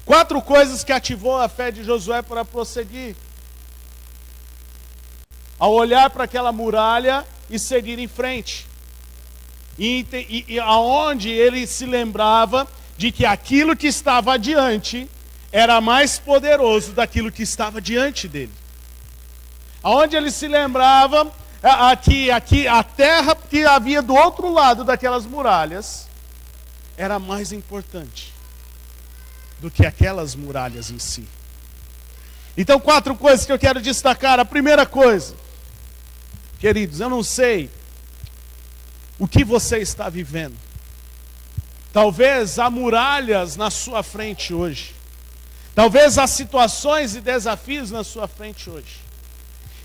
4 coisas que ativou a fé de Josué para prosseguir. Ao olhar para aquela muralha e seguir em frente. E aonde ele se lembrava de que aquilo que estava adiante era mais poderoso daquilo que estava diante dele. Aonde ele se lembrava aqui a terra que havia do outro lado daquelas muralhas era mais importante do que aquelas muralhas em si. Então, 4 coisas que eu quero destacar. A primeira coisa, queridos, eu não sei o que você está vivendo. Talvez há muralhas na sua frente hoje. Talvez há situações e desafios na sua frente hoje.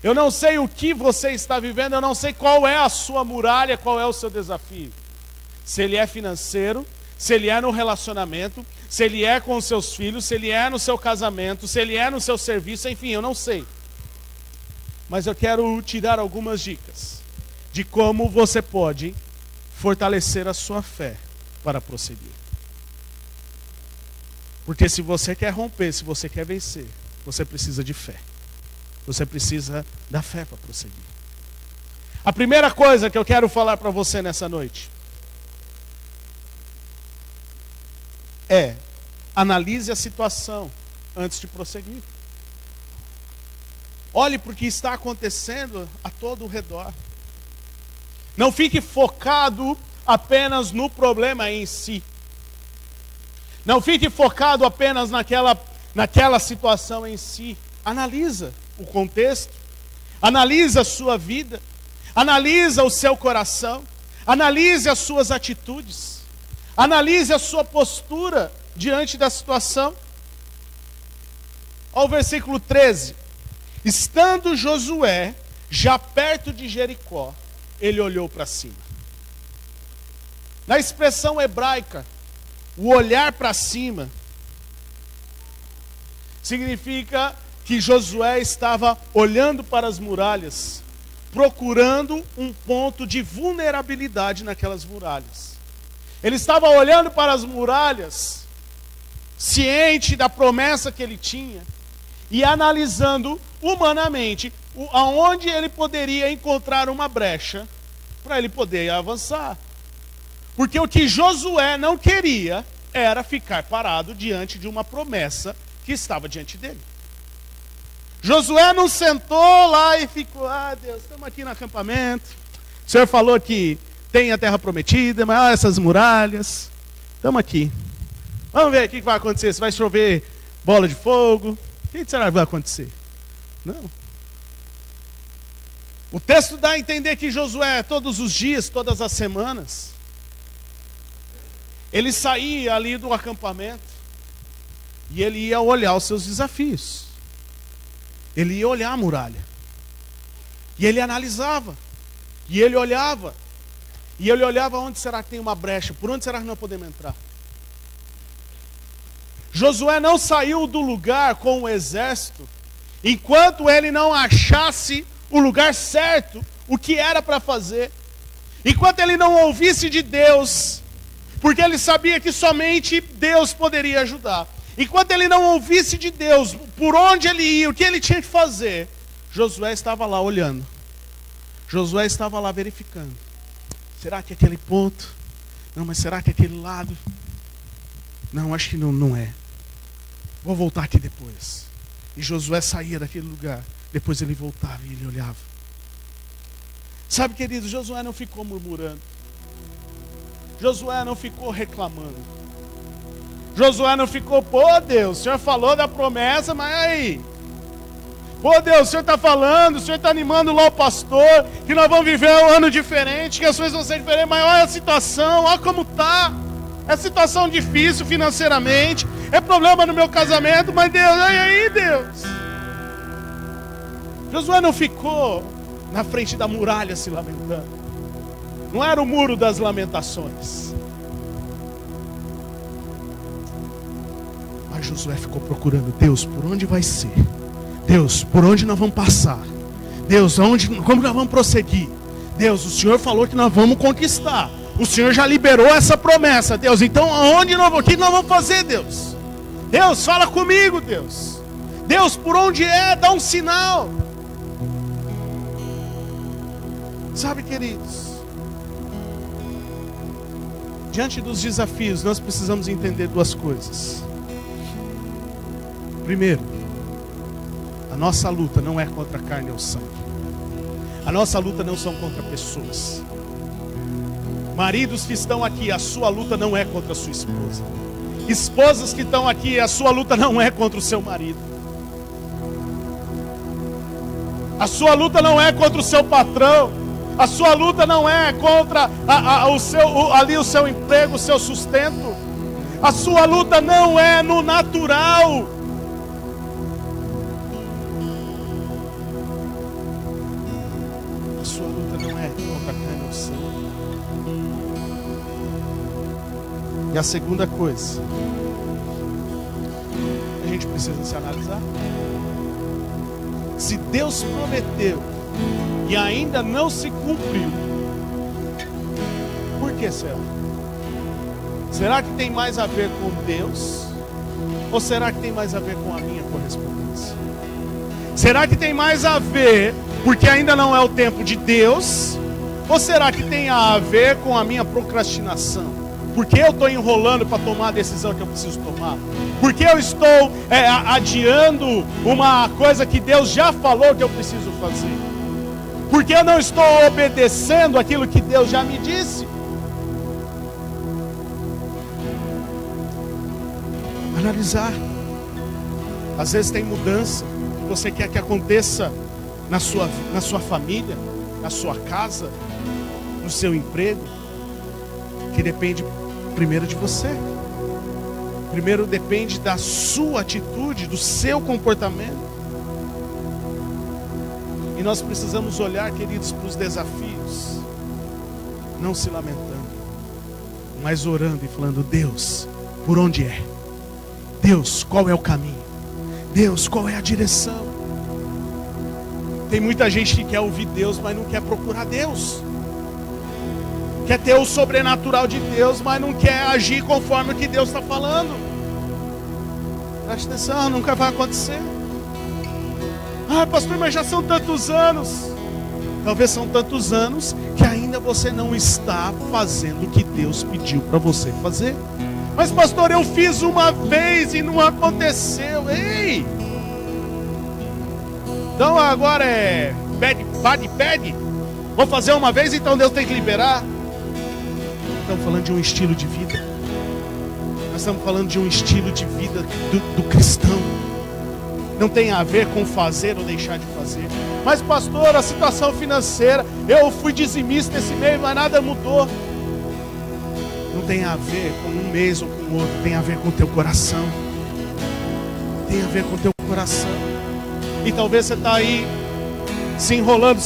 Eu não sei o que você está vivendo, eu não sei qual é a sua muralha, qual é o seu desafio. Se ele é financeiro, se ele é no relacionamento, se ele é com os seus filhos, se ele é no seu casamento, se ele é no seu serviço, enfim, eu não sei. Mas eu quero te dar algumas dicas de como você pode fortalecer a sua fé para prosseguir. Porque se você quer romper, se você quer vencer, você precisa de fé. Você precisa da fé para prosseguir. A primeira coisa que eu quero falar para você nessa noite é: analise a situação antes de prosseguir. Olhe para o que está acontecendo a todo o redor. Não fique focado apenas no problema em si. Não fique focado apenas naquela situação em si. Analisa o contexto. Analisa a sua vida. Analisa o seu coração. Analise as suas atitudes. Analise a sua postura diante da situação. Ao versículo 13. Estando Josué já perto de Jericó, ele olhou para cima. Na expressão hebraica, o olhar para cima significa que Josué estava olhando para as muralhas, procurando um ponto de vulnerabilidade naquelas muralhas. Ele estava olhando para as muralhas, ciente da promessa que ele tinha, e analisando humanamente aonde ele poderia encontrar uma brecha para ele poder avançar. Porque o que Josué não queria era ficar parado diante de uma promessa que estava diante dele. Josué não sentou lá e ficou: Deus, estamos aqui no acampamento, o Senhor falou que tem a terra prometida, mas olha essas muralhas, estamos aqui. Vamos ver o que vai acontecer, se vai chover bola de fogo, o que será que vai acontecer? Não. O texto dá a entender que Josué, todos os dias, todas as semanas, ele saía ali do acampamento e ele ia olhar os seus desafios. Ele ia olhar a muralha. E ele analisava. E ele olhava. E ele olhava: onde será que tem uma brecha? Por onde será que nós podemos entrar? Josué não saiu do lugar com o exército enquanto ele não achasse o lugar certo, o que era para fazer. Enquanto ele não ouvisse de Deus, porque ele sabia que somente Deus poderia ajudar. Enquanto ele não ouvisse de Deus por onde ele ia, o que ele tinha que fazer, Josué estava lá olhando. Josué estava lá verificando. Será que é aquele ponto? Não, mas será que é aquele lado? Não, acho que não é. Vou voltar aqui depois. E Josué saía daquele lugar. Depois ele voltava e ele olhava. Sabe, querido, Josué não ficou murmurando. Josué não ficou reclamando. Josué não ficou: pô, Deus, o Senhor falou da promessa, mas aí? Pô, Deus, o Senhor está falando, o Senhor está animando lá o pastor, que nós vamos viver um ano diferente, que as coisas vão ser diferentes, mas olha a situação, olha como está. É situação difícil financeiramente, é problema no meu casamento, mas Deus, olha aí, Deus. Josué não ficou na frente da muralha se lamentando. Não era o muro das lamentações. Mas Josué ficou procurando, Deus, por onde vai ser? Deus, por onde nós vamos passar? Deus, como nós vamos prosseguir? Deus, o Senhor falou que nós vamos conquistar. O Senhor já liberou essa promessa, Deus. Então, o que nós vamos fazer, Deus? Deus, fala comigo, Deus. Deus, por onde é? Dá um sinal. Sabe, queridos, diante dos desafios, nós precisamos entender duas coisas. Primeiro, a nossa luta não é contra a carne ou sangue. A nossa luta não são contra pessoas. Maridos que estão aqui, a sua luta não é contra a sua esposa. Esposas que estão aqui, a sua luta não é contra o seu marido. A sua luta não é contra o seu patrão. A sua luta não é contra o seu emprego, o seu sustento. A sua luta não é no natural. A sua luta não é contra a carne ou sangue. E a segunda coisa, a gente precisa se analisar. Se Deus prometeu e ainda não se cumpriu, por que será? Será que tem mais a ver com Deus? Ou será que tem mais a ver com a minha correspondência? Será que tem mais a ver porque ainda não é o tempo de Deus? Ou será que tem a ver com a minha procrastinação? Porque eu estou enrolando para tomar a decisão que eu preciso tomar? Porque eu estou adiando uma coisa que Deus já falou que eu preciso fazer? Porque eu não estou obedecendo aquilo que Deus já me disse? Analisar. Às vezes tem mudança que você quer que aconteça na sua família, na sua casa, no seu emprego, que depende primeiro de você. Primeiro depende da sua atitude, do seu comportamento. E nós precisamos olhar, queridos, para os desafios, não se lamentando, mas orando e falando, Deus, por onde é? Deus, qual é o caminho? Deus, qual é a direção? Tem muita gente que quer ouvir Deus, mas não quer procurar Deus. Quer ter o sobrenatural de Deus, mas não quer agir conforme o que Deus está falando. Presta atenção, nunca vai acontecer. Ah, pastor, mas já são tantos anos. Talvez são tantos anos que ainda você não está fazendo o que Deus pediu para você fazer. Mas pastor, eu fiz uma vez e não aconteceu. Ei! Então agora é pede. Vou fazer uma vez, então Deus tem que liberar. Estamos falando de um estilo de vida. Nós estamos falando de um estilo de vida do cristão. Não tem a ver com fazer ou deixar de fazer. Mas pastor, a situação financeira, eu fui dizimista esse mês, mas nada mudou. Não tem a ver com um mês ou com o outro. Tem a ver com o teu coração. Tem a ver com o teu coração. E talvez você está aí se enrolando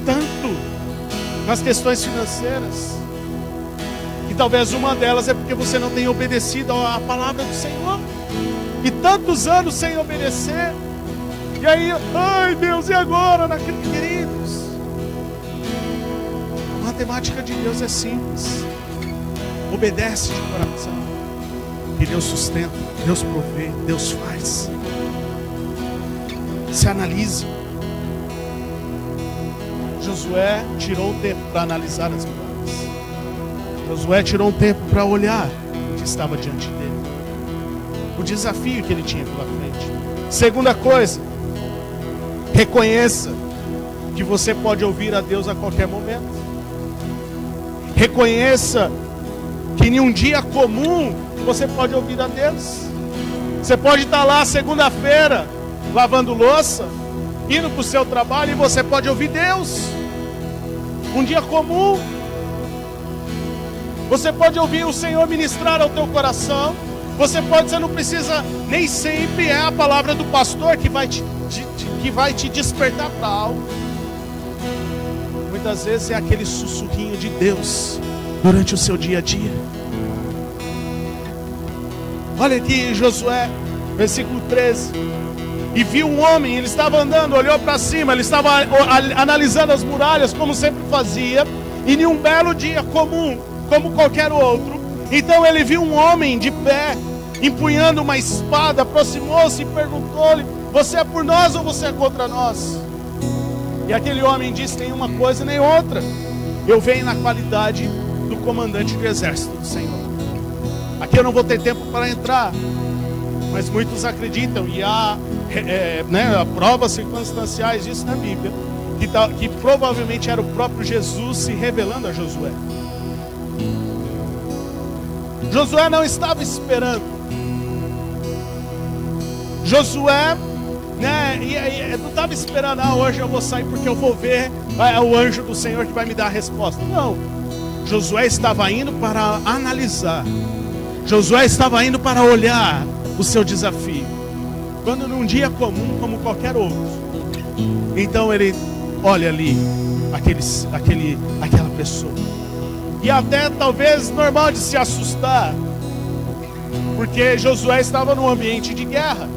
tanto nas questões financeiras. E talvez uma delas é porque você não tem obedecido à palavra do Senhor. E tantos anos sem obedecer. E aí, ai Deus, e agora? Queridos, a matemática de Deus é simples. Obedece de coração. Que Deus sustenta, Deus provê, Deus faz. Se analise. Josué tirou um tempo para analisar as muralhas. Josué tirou um tempo para olhar o que estava diante dele. O desafio que ele tinha pela frente. Segunda coisa, reconheça que você pode ouvir a Deus a qualquer momento. Reconheça que em um dia comum você pode ouvir a Deus. Você pode estar lá segunda-feira lavando louça, indo para o seu trabalho, e você pode ouvir Deus. Um dia comum, você pode ouvir o Senhor ministrar ao teu coração. Você não precisa, nem sempre é a palavra do pastor que vai te despertar para algo. Muitas vezes é aquele sussurrinho de Deus durante o seu dia a dia. Olha aqui Josué, versículo 13. E viu um homem, ele estava andando, olhou para cima, ele estava analisando as muralhas, como sempre fazia. E em um belo dia comum, como qualquer outro, então ele viu um homem de pé, empunhando uma espada, aproximou-se e perguntou-lhe: você é por nós ou você é contra nós? E aquele homem disse: nenhuma coisa nem outra, eu venho na qualidade do comandante do exército do Senhor. Aqui eu não vou ter tempo para entrar, mas muitos acreditam, e há provas circunstanciais disso na Bíblia, que provavelmente era o próprio Jesus se revelando a Josué. Josué não estava esperando. Josué, não estava esperando: hoje eu vou sair porque eu vou ver o anjo do Senhor que vai me dar a resposta. Não. Josué estava indo para analisar. Josué estava indo para olhar o seu desafio. Quando num dia comum como qualquer outro, então ele olha ali aquela pessoa. E até talvez normal de se assustar, porque Josué estava num ambiente de guerra.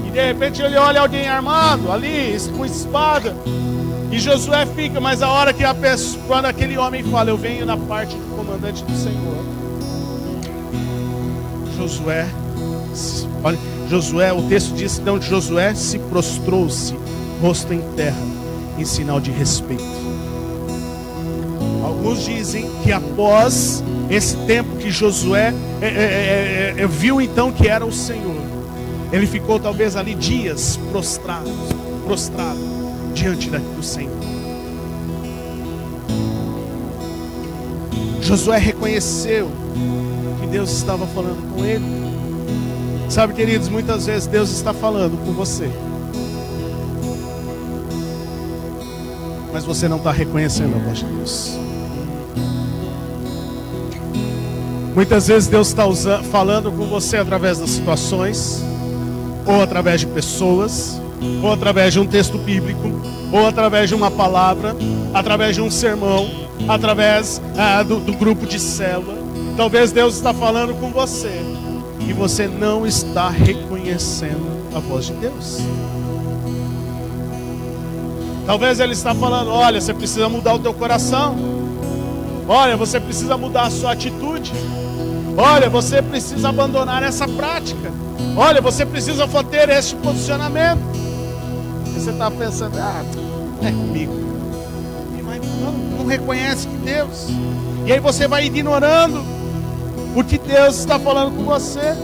E de repente ele olha alguém armado ali, com espada. E Josué fica, mas a hora que quando aquele homem fala: eu venho na parte do comandante do Senhor, Josué, o texto diz então que Josué se prostrou-se, rosto em terra, em sinal de respeito. Alguns dizem que após esse tempo que Josué viu então que era o Senhor, ele ficou talvez ali dias prostrado diante do Senhor. Josué reconheceu que Deus estava falando com ele. Sabe, queridos, muitas vezes Deus está falando com você, mas você não está reconhecendo a voz de Deus. Muitas vezes Deus está falando com você através das situações, ou através de pessoas, ou através de um texto bíblico, ou através de uma palavra, através de um sermão, através do grupo de célula. Talvez Deus está falando com você e você não está reconhecendo a voz de Deus. Talvez Ele está falando: olha, você precisa mudar o teu coração. Olha, você precisa mudar a sua atitude. Olha, você precisa abandonar essa prática. Olha, você precisa ter esse posicionamento. E você está pensando: é comigo. Mas não reconhece que Deus. E aí você vai ignorando o que Deus está falando com você.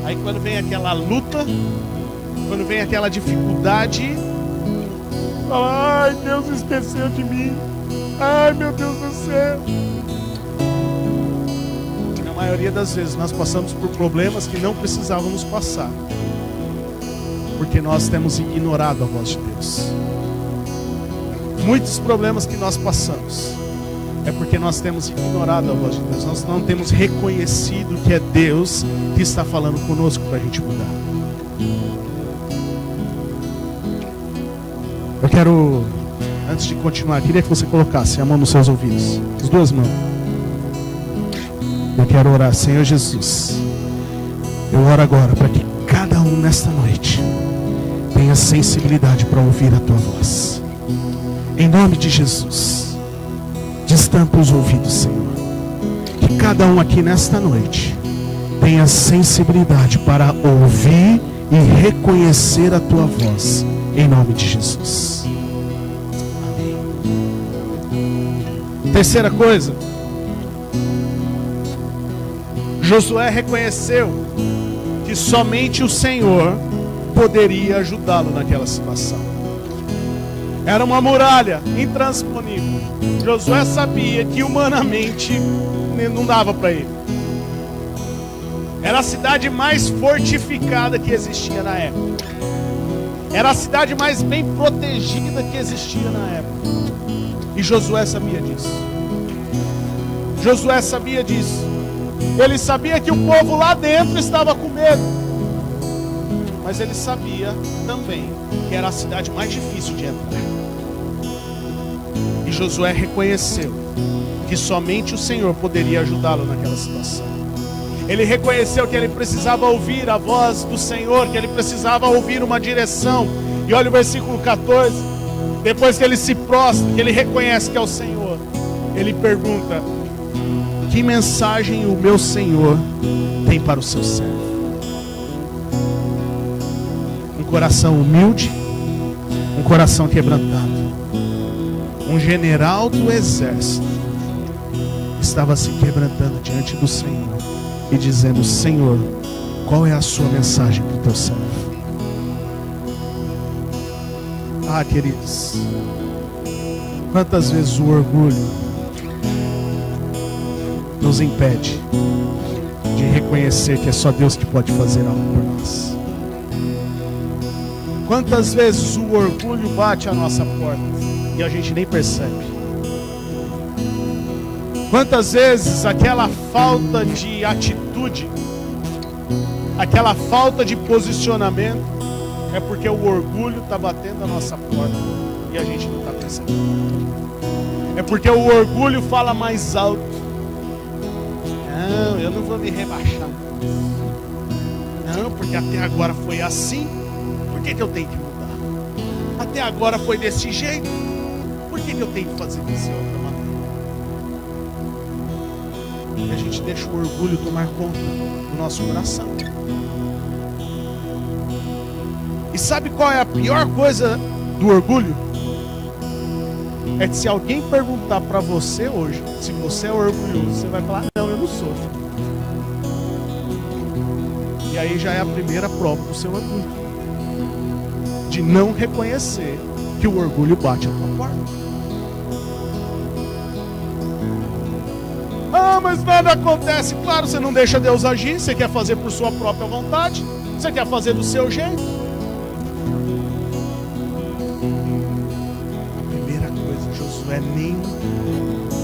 Aí quando vem aquela luta, quando vem aquela dificuldade, fala: ai, Deus esqueceu de mim. Ai, meu Deus do céu. E na maioria das vezes nós passamos por problemas que não precisávamos passar, porque nós temos ignorado a voz de Deus. Muitos problemas que nós passamos é porque nós temos ignorado a voz de Deus. Nós não temos reconhecido que é Deus que está falando conosco para a gente mudar. Eu quero, antes de continuar, queria que você colocasse a mão nos seus ouvidos, as duas mãos. Eu quero orar: Senhor Jesus, eu oro agora para que cada um nesta noite tenha sensibilidade para ouvir a Tua voz. Em nome de Jesus, destampa os ouvidos, Senhor. Que cada um aqui nesta noite tenha sensibilidade para ouvir e reconhecer a Tua voz. Em nome de Jesus. Amém. Terceira coisa, Josué reconheceu que somente o Senhor poderia ajudá-lo naquela situação. Era uma muralha intransponível. Josué sabia que humanamente não dava para ele. Era a cidade mais fortificada que existia na época. Era a cidade mais bem protegida que existia na época. E Josué sabia disso. Josué sabia disso. Ele sabia que o povo lá dentro estava com medo. Mas ele sabia também que era a cidade mais difícil de entrar. E Josué reconheceu que somente o Senhor poderia ajudá-lo naquela situação. Ele reconheceu que ele precisava ouvir a voz do Senhor, que ele precisava ouvir uma direção. E olha o versículo 14. Depois que ele se prostra, que ele reconhece que é o Senhor, ele pergunta: que mensagem o meu Senhor tem para o seu servo? Um coração humilde, um coração quebrantado. Um general do exército estava se quebrantando diante do Senhor e dizendo: Senhor, qual é a sua mensagem para o teu servo? Ah, queridos, quantas vezes o orgulho nos impede de reconhecer que é só Deus que pode fazer algo por nós. Quantas vezes o orgulho bate à nossa porta e a gente nem percebe. Quantas vezes aquela falta de atitude, aquela falta de posicionamento, é porque o orgulho está batendo a nossa porta e a gente não está percebendo. É porque o orgulho fala mais alto. Não, eu não vou me rebaixar. Não, porque até agora foi assim. Por que eu tenho que mudar? Até agora foi desse jeito. Por que eu tenho que fazer dessa outra maneira? E a gente deixa o orgulho tomar conta do nosso coração. E sabe qual é a pior coisa do orgulho? É que se alguém perguntar para você hoje se você é orgulhoso, você vai falar: não, eu não sou. E aí já é a primeira prova do seu orgulho, de não reconhecer que o orgulho bate a tua porta. Ah, mas nada acontece. Claro, você não deixa Deus agir. Você quer fazer por sua própria vontade. Você quer fazer do seu jeito. Josué nem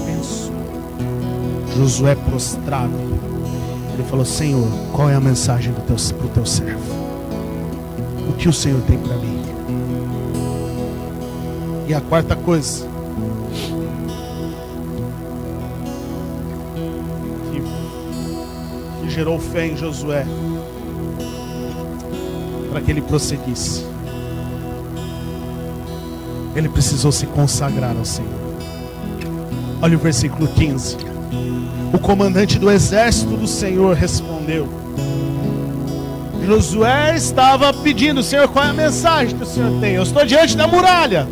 pensou. Josué prostrado, ele falou: Senhor, qual é a mensagem para o teu servo? O que o Senhor tem para mim? E a quarta coisa que gerou fé em Josué para que ele prosseguisse, ele precisou se consagrar ao Senhor. Olha o versículo 15. O comandante do exército do Senhor respondeu. Josué estava pedindo: Senhor, qual é a mensagem que o Senhor tem? Eu estou diante da muralha.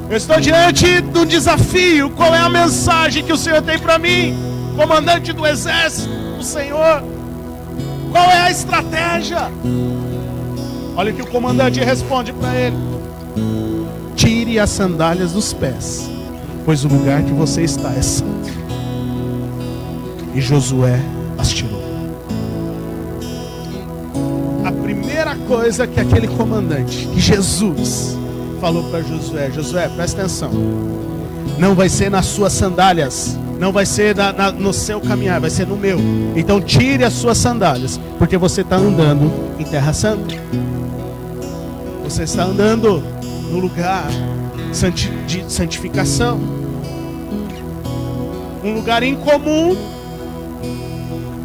Eu estou diante do desafio. Qual é a mensagem que o Senhor tem para mim? Comandante do exército do Senhor. Qual é a estratégia? Olha o que o comandante responde para ele: tire as sandálias dos pés, pois o lugar que você está é santo. E Josué as tirou. A primeira coisa que aquele comandante, que Jesus falou para Josué: Josué, presta atenção, não vai ser nas suas sandálias, não vai ser no seu caminhar, vai ser no meu. Então tire as suas sandálias, porque você está andando em terra santa. Você está andando no lugar de santificação, um lugar incomum,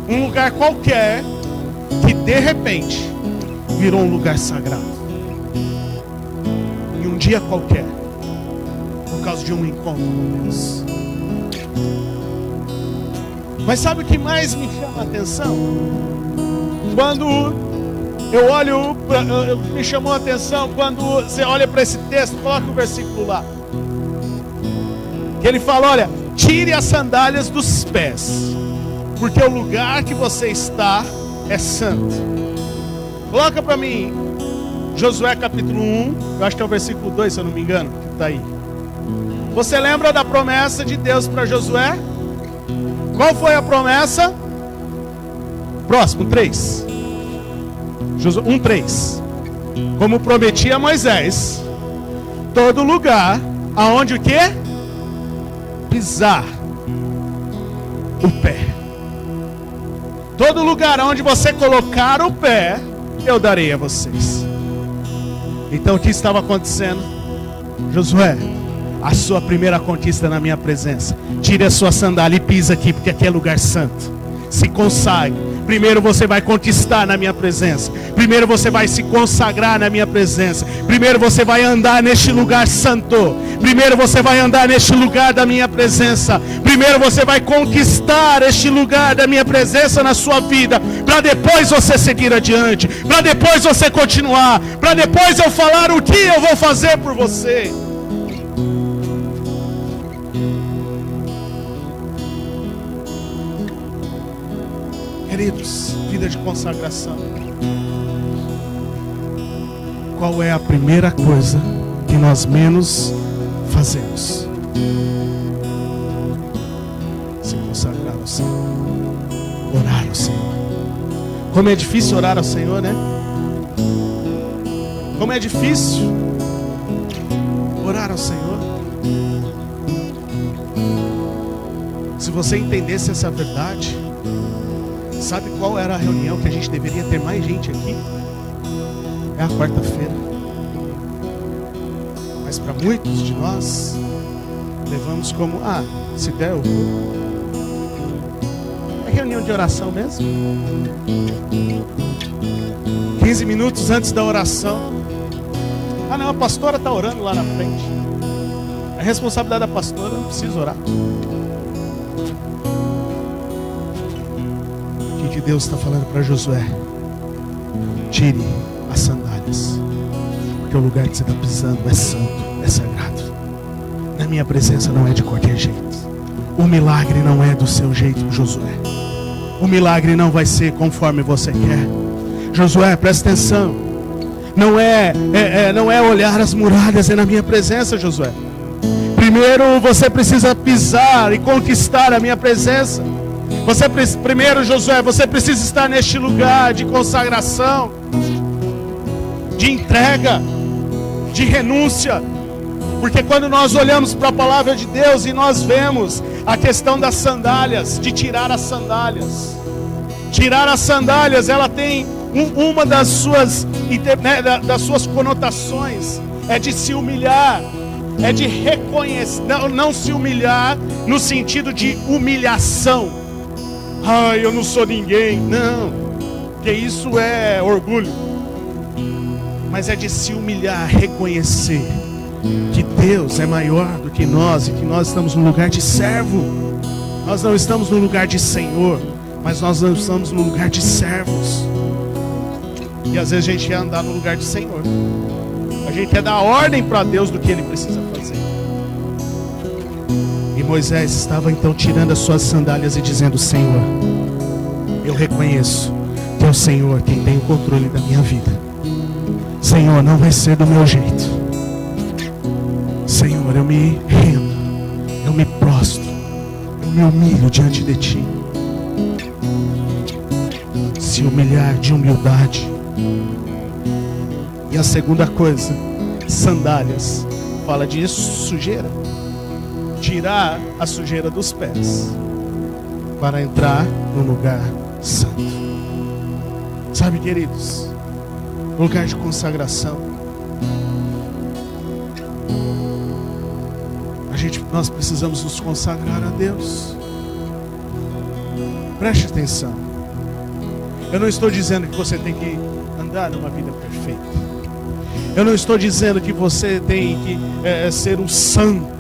um lugar qualquer, que de repente virou um lugar sagrado, em um dia qualquer, por causa de um encontro com Deus. Mas sabe o que mais me chama a atenção? Quando eu olho, me chamou a atenção quando você olha para esse texto. Coloca o versículo lá, que ele fala: olha, tire as sandálias dos pés, porque o lugar que você está é santo. Coloca para mim Josué capítulo 1, eu acho que é o versículo 2, se eu não me engano, que está aí. Você lembra da promessa de Deus para Josué? Qual foi a promessa? Próximo, 3. Josué 1:3. Como prometi a Moisés, todo lugar aonde o quê? Pisar o pé. Todo lugar aonde você colocar o pé, eu darei a vocês. Então o que estava acontecendo? Josué, a sua primeira conquista na minha presença. Tire a sua sandália e pisa aqui, porque aqui é lugar santo. Se consagre. Primeiro você vai conquistar na minha presença. Primeiro você vai se consagrar na minha presença. Primeiro você vai andar neste lugar santo. Primeiro você vai andar neste lugar da minha presença. Primeiro você vai conquistar este lugar da minha presença na sua vida, para depois você seguir adiante, para depois você continuar, para depois eu falar o que eu vou fazer por você. Queridos, vida de consagração. Qual é a primeira coisa que nós menos fazemos? Se consagrar ao Senhor. Orar ao Senhor. Como é difícil orar ao Senhor, né? Como é difícil orar ao Senhor. Se você entendesse essa verdade, sabe qual era a reunião que a gente deveria ter mais gente aqui? É a quarta-feira. Mas para muitos de nós, levamos como, se der eu vou. É reunião de oração mesmo? 15 minutos antes da oração. Não, a pastora está orando lá na frente. É responsabilidade da pastora, não precisa orar. Que Deus está falando para Josué: tire as sandálias, porque o lugar que você está pisando é santo, é sagrado. Na minha presença não é de qualquer jeito. O milagre não é do seu jeito, Josué. O milagre não vai ser conforme você quer. Josué, presta atenção. Não é olhar as muralhas, é na minha presença, Josué. Primeiro você precisa pisar e conquistar a minha presença. Primeiro, Josué, você precisa estar neste lugar de consagração, de entrega, de renúncia. Porque quando nós olhamos para a palavra de Deus e nós vemos a questão das sandálias, de tirar as sandálias. Tirar as sandálias, ela tem uma das suas conotações, é de se humilhar, é de reconhecer, não se humilhar no sentido de humilhação. Eu não sou ninguém. Não, porque isso é orgulho. Mas é de se humilhar, reconhecer que Deus é maior do que nós e que nós estamos no lugar de servo. Nós não estamos no lugar de Senhor, mas nós não estamos no lugar de servos. E às vezes a gente quer andar no lugar de Senhor. A gente quer dar ordem para Deus do que Ele precisa fazer. E Moisés estava então tirando as suas sandálias e dizendo: Senhor, eu reconheço que é o Senhor quem tem o controle da minha vida. Senhor, não vai ser do meu jeito. Senhor, eu me rendo, eu me prostro, eu me humilho diante de Ti. Se humilhar de humildade. E a segunda coisa, sandálias, fala de sujeira. Tirar a sujeira dos pés para entrar no lugar santo. Sabe, queridos, lugar de consagração. Nós precisamos nos consagrar a Deus. Preste atenção. Eu não estou dizendo que você tem que andar numa vida perfeita. Eu não estou dizendo que você tem que ser um santo.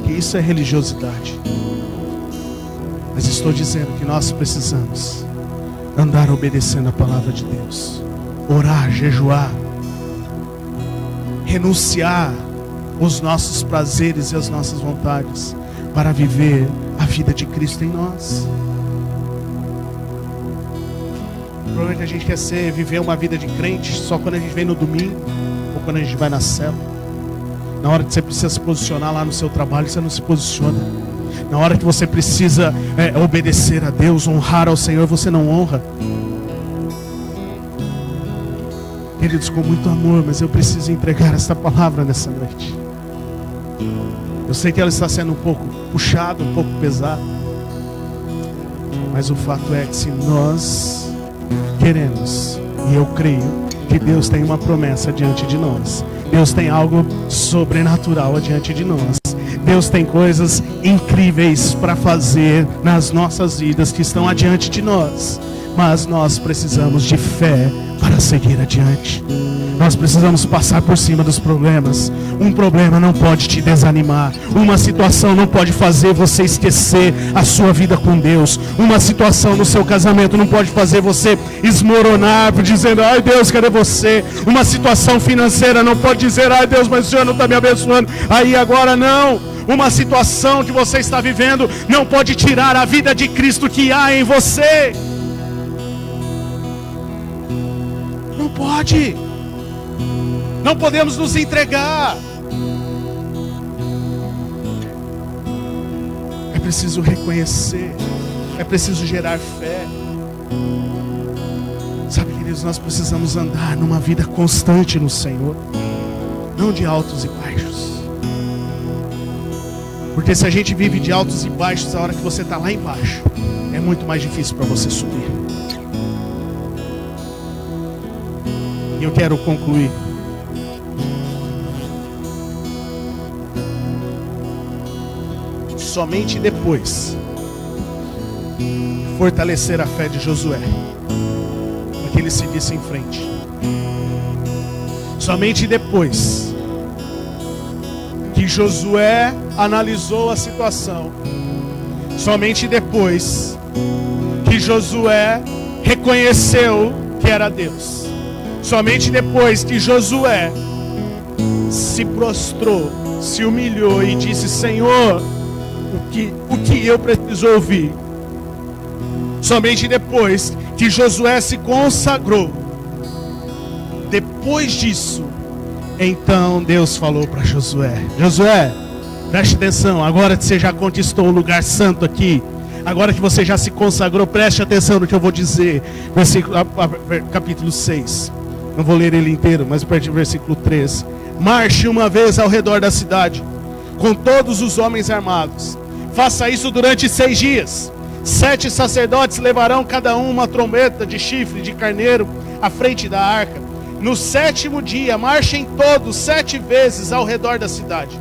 Isso é religiosidade. Mas estou dizendo que nós precisamos andar obedecendo a palavra de Deus, orar, jejuar, renunciar os nossos prazeres e as nossas vontades para viver a vida de Cristo em nós. Provavelmente a gente quer viver uma vida de crente só quando a gente vem no domingo ou quando a gente vai na célula. Na hora que você precisa se posicionar lá no seu trabalho, você não se posiciona. Na hora que você precisa obedecer a Deus, honrar ao Senhor, você não honra. Queridos, com muito amor, mas eu preciso entregar esta palavra nessa noite. Eu sei que ela está sendo um pouco puxada, um pouco pesada, mas o fato é que se nós queremos, e eu creio que Deus tem uma promessa diante de nós, Deus tem algo sobrenatural diante de nós, Deus tem coisas incríveis para fazer nas nossas vidas que estão adiante de nós, mas nós precisamos de fé para seguir adiante. Nós precisamos passar por cima dos problemas. Um problema não pode te desanimar. Uma situação não pode fazer você esquecer a sua vida com Deus. Uma situação no seu casamento não pode fazer você esmoronar, dizendo: ai Deus, cadê você? Uma situação financeira não pode dizer: ai Deus, mas o Senhor não está me abençoando. Aí agora não. Uma situação que você está vivendo não pode tirar a vida de Cristo que há em você. Não pode. Não podemos nos entregar. É preciso reconhecer. É preciso gerar fé. Sabe, queridos, nós precisamos andar numa vida constante no Senhor, não de altos e baixos. Porque se a gente vive de altos e baixos, a hora que você está lá embaixo, é muito mais difícil para você subir. E eu quero concluir. Somente depois fortalecer a fé de Josué, para que ele seguisse em frente. Somente depois que Josué analisou a situação, somente depois que Josué reconheceu que era Deus, somente depois que Josué se prostrou, se humilhou e disse: Senhor, o que eu preciso ouvir? Somente depois que Josué se consagrou, depois disso, então Deus falou para Josué: Josué, preste atenção, agora que você já conquistou o lugar santo aqui, agora que você já se consagrou, preste atenção no que eu vou dizer. Capítulo 6, não vou ler ele inteiro, mas a partir do versículo 13. Marche uma vez ao redor da cidade, com todos os homens armados. Faça isso durante 6 dias. 7 sacerdotes levarão cada um uma trombeta de chifre de carneiro à frente da arca. No 7º dia, marchem todos 7 vezes ao redor da cidade.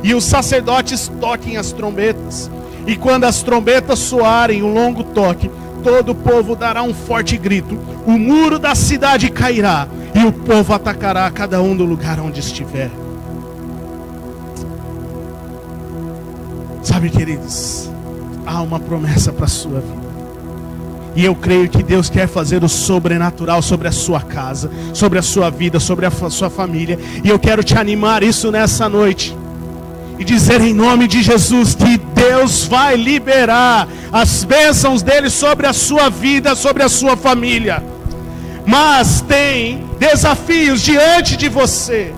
E os sacerdotes toquem as trombetas. E quando as trombetas soarem um longo toque, todo o povo dará um forte grito. O muro da cidade cairá, e o povo atacará cada um do lugar onde estiver. Sabe, queridos, há uma promessa para a sua vida. E eu creio que Deus quer fazer o sobrenatural sobre a sua casa, sobre a sua vida, sobre a sua família. E eu quero te animar isso nessa noite. E dizer em nome de Jesus que Deus vai liberar as bênçãos dele sobre a sua vida, sobre a sua família. Mas tem desafios diante de você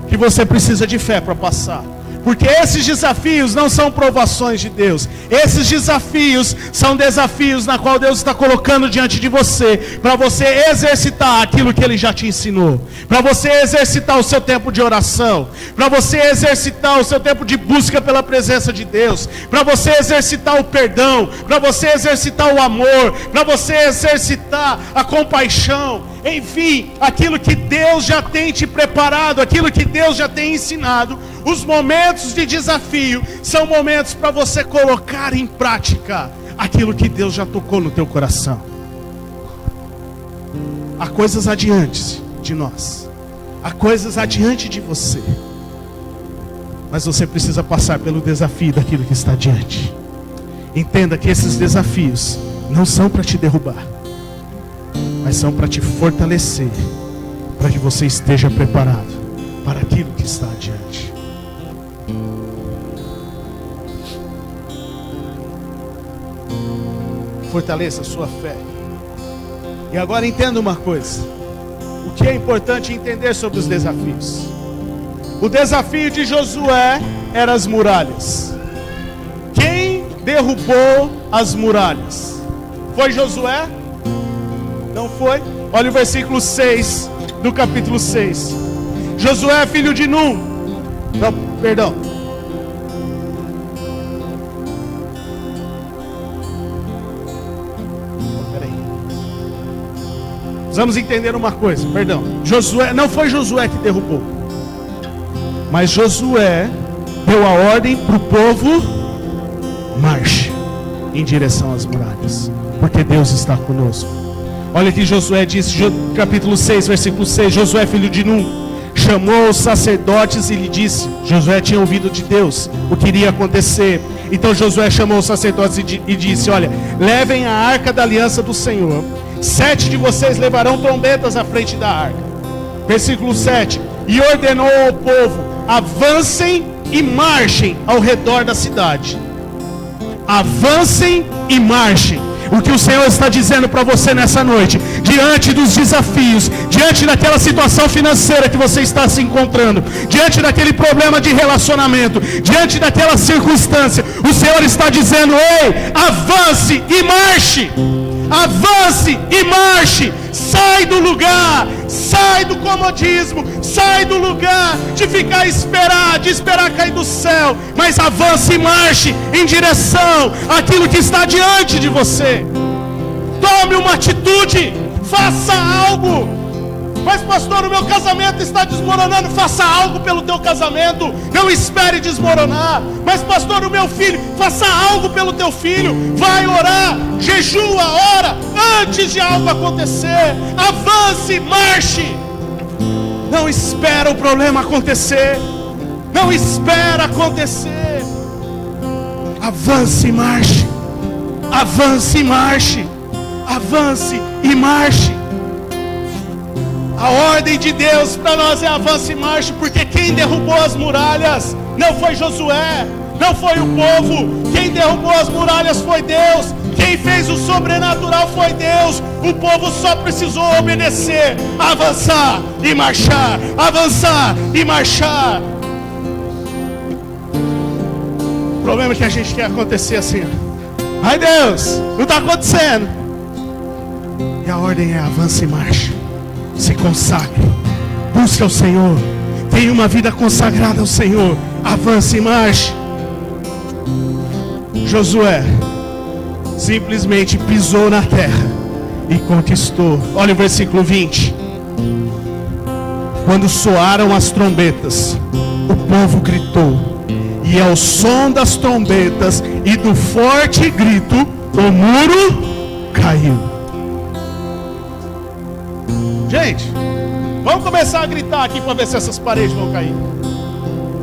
que você precisa de fé para passar. Porque esses desafios não são provações de Deus. Esses desafios são desafios na qual Deus está colocando diante de você, para você exercitar aquilo que Ele já te ensinou, para você exercitar o seu tempo de oração, para você exercitar o seu tempo de busca pela presença de Deus, para você exercitar o perdão, para você exercitar o amor, para você exercitar a compaixão. Enfim, aquilo que Deus já tem te preparado, aquilo que Deus já tem ensinado. Os momentos de desafio são momentos para você colocar em prática aquilo que Deus já tocou no teu coração. Há coisas adiante de nós, há coisas adiante de você, mas você precisa passar pelo desafio daquilo que está adiante. Entenda que esses desafios não são para te derrubar, mas são para te fortalecer, para que você esteja preparado para aquilo que está adiante. Fortaleça a sua fé. E agora entenda uma coisa: o que é importante entender sobre os desafios. O desafio de Josué era as muralhas. derrubou as muralhas? Foi Josué? Não foi? Olha o versículo 6 do capítulo 6. Josué, filho de Num. Não, perdão. Precisamos entender uma coisa, perdão. Josué, não foi Josué que derrubou, mas Josué deu a ordem para o povo: marche em direção às muralhas, porque Deus está conosco. Olha que Josué disse, capítulo 6, versículo 6. Josué, filho de Num, chamou os sacerdotes e lhe disse. Josué tinha ouvido de Deus o que iria acontecer. Então Josué chamou os sacerdotes e disse: olha, levem a arca da aliança do Senhor. 7 de vocês levarão trombetas à frente da arca. Versículo 7. E ordenou ao povo: avancem e marchem ao redor da cidade. Avancem e marchem. O que o Senhor está dizendo para você nessa noite, diante dos desafios, diante daquela situação financeira que você está se encontrando, diante daquele problema de relacionamento, diante daquela circunstância, o Senhor está dizendo: ei, avance e marche. Avance e marche. Sai do lugar, sai do comodismo, sai do lugar de ficar de esperar cair do céu, mas avance e marche em direção àquilo que está diante de você. Tome uma atitude, faça algo. Mas pastor, o meu casamento está desmoronando. Faça algo pelo teu casamento, não espere desmoronar. Mas pastor, o meu filho, faça algo pelo teu filho. Vai orar, jejua, ora, antes de algo acontecer. Avance, marche. Não espera o problema acontecer, não espera acontecer. Avance e marche. Avance e marche. Avance e marche. A ordem de Deus para nós é avance e marche, porque quem derrubou as muralhas não foi Josué, não foi o povo. Quem derrubou as muralhas foi Deus. Quem fez o sobrenatural foi Deus. O povo só precisou obedecer, avançar e marchar, avançar e marchar. O problema é que a gente quer acontecer assim: ai Deus, não está acontecendo. E a ordem é avance e marche. Se consagre, busque ao Senhor, tenha uma vida consagrada ao Senhor, avance e marche. Josué simplesmente pisou na terra e conquistou. Olha o versículo 20. Quando soaram as trombetas, o povo gritou, e ao som das trombetas e do forte grito, o muro caiu. Gente, vamos começar a gritar aqui para ver se essas paredes vão cair.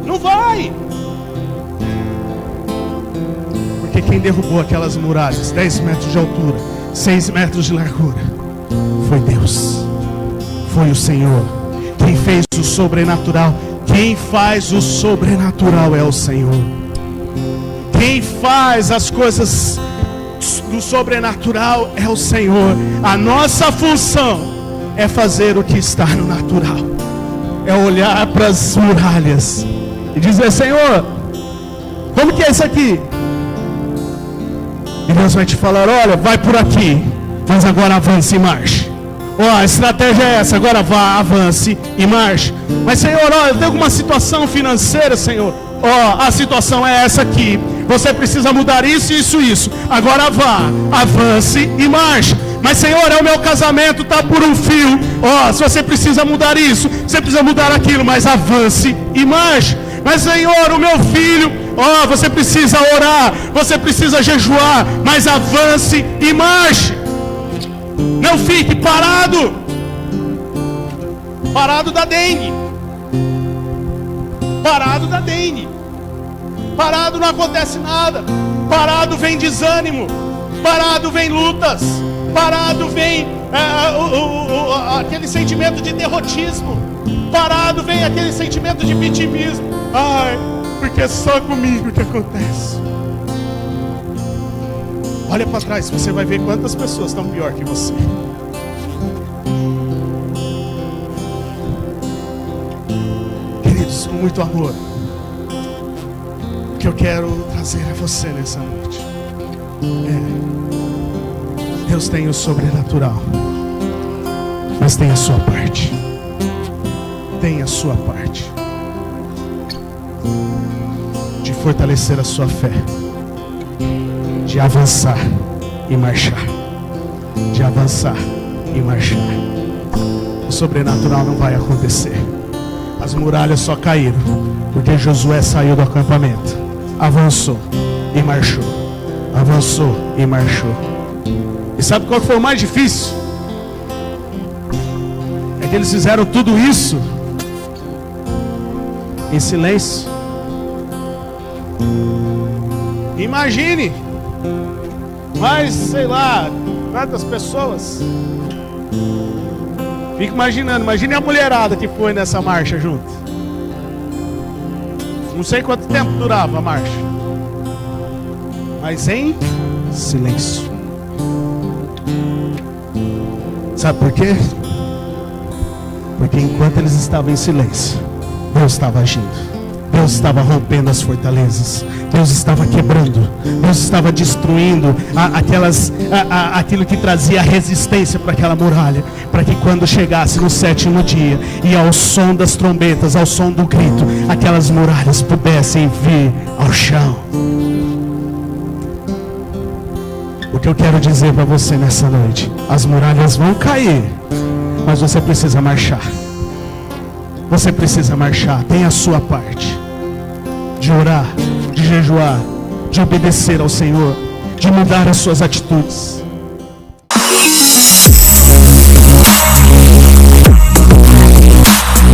Não vai. Porque quem derrubou aquelas muralhas, 10 metros de altura, 6 metros de largura, foi Deus. Foi o Senhor. Quem fez o sobrenatural, quem faz o sobrenatural é o Senhor. Quem faz as coisas do sobrenatural é o Senhor. A nossa função é fazer o que está no natural, é olhar para as muralhas e dizer: Senhor, como que é isso aqui? E Deus vai te falar: olha, vai por aqui, mas agora avance e marche. Ó, a estratégia é essa, agora vá, avance e marche. Mas Senhor, ó, eu tenho alguma situação financeira, Senhor. Ó, a situação é essa aqui, você precisa mudar isso, isso, isso. Agora vá, avance e marche. Mas Senhor, é o meu casamento, está por um fio. Ó, se você precisa mudar isso, você precisa mudar aquilo, mas avance e marche. Mas Senhor, o meu filho, ó, você precisa orar, você precisa jejuar, mas avance e marche. Não fique parado. Parado da dengue. Parado da dengue. Parado não acontece nada. Parado vem desânimo. Parado vem lutas. Parado vem aquele sentimento de derrotismo. Parado vem aquele sentimento de vitimismo. Ai, porque é só comigo que acontece. Olha para trás, você vai ver quantas pessoas estão pior que você. Queridos, com muito amor, o que eu quero trazer a você nessa noite Deus tem o sobrenatural, mas tem a sua parte. Tem a sua parte de fortalecer a sua fé, de avançar e marchar, de avançar e marchar. O sobrenatural não vai acontecer. As muralhas só caíram porque Josué saiu do acampamento, avançou e marchou, avançou e marchou. E sabe qual foi o mais difícil? É que eles fizeram tudo isso em silêncio. Imagine, mais, sei lá, quantas pessoas. Fico imaginando, imagine a mulherada que foi nessa marcha junto. Não sei quanto tempo durava a marcha, mas em silêncio. Sabe por quê? Porque enquanto eles estavam em silêncio, Deus estava agindo. Deus estava rompendo as fortalezas. Deus estava quebrando. Deus estava destruindo aquilo que trazia resistência para aquela muralha, para que quando chegasse no 7º dia, e ao som das trombetas, ao som do grito, aquelas muralhas pudessem vir ao chão. O que eu quero dizer para você nessa noite: as muralhas vão cair, mas você precisa marchar. Você precisa marchar. Tem a sua parte de orar, de jejuar, de obedecer ao Senhor, de mudar as suas atitudes.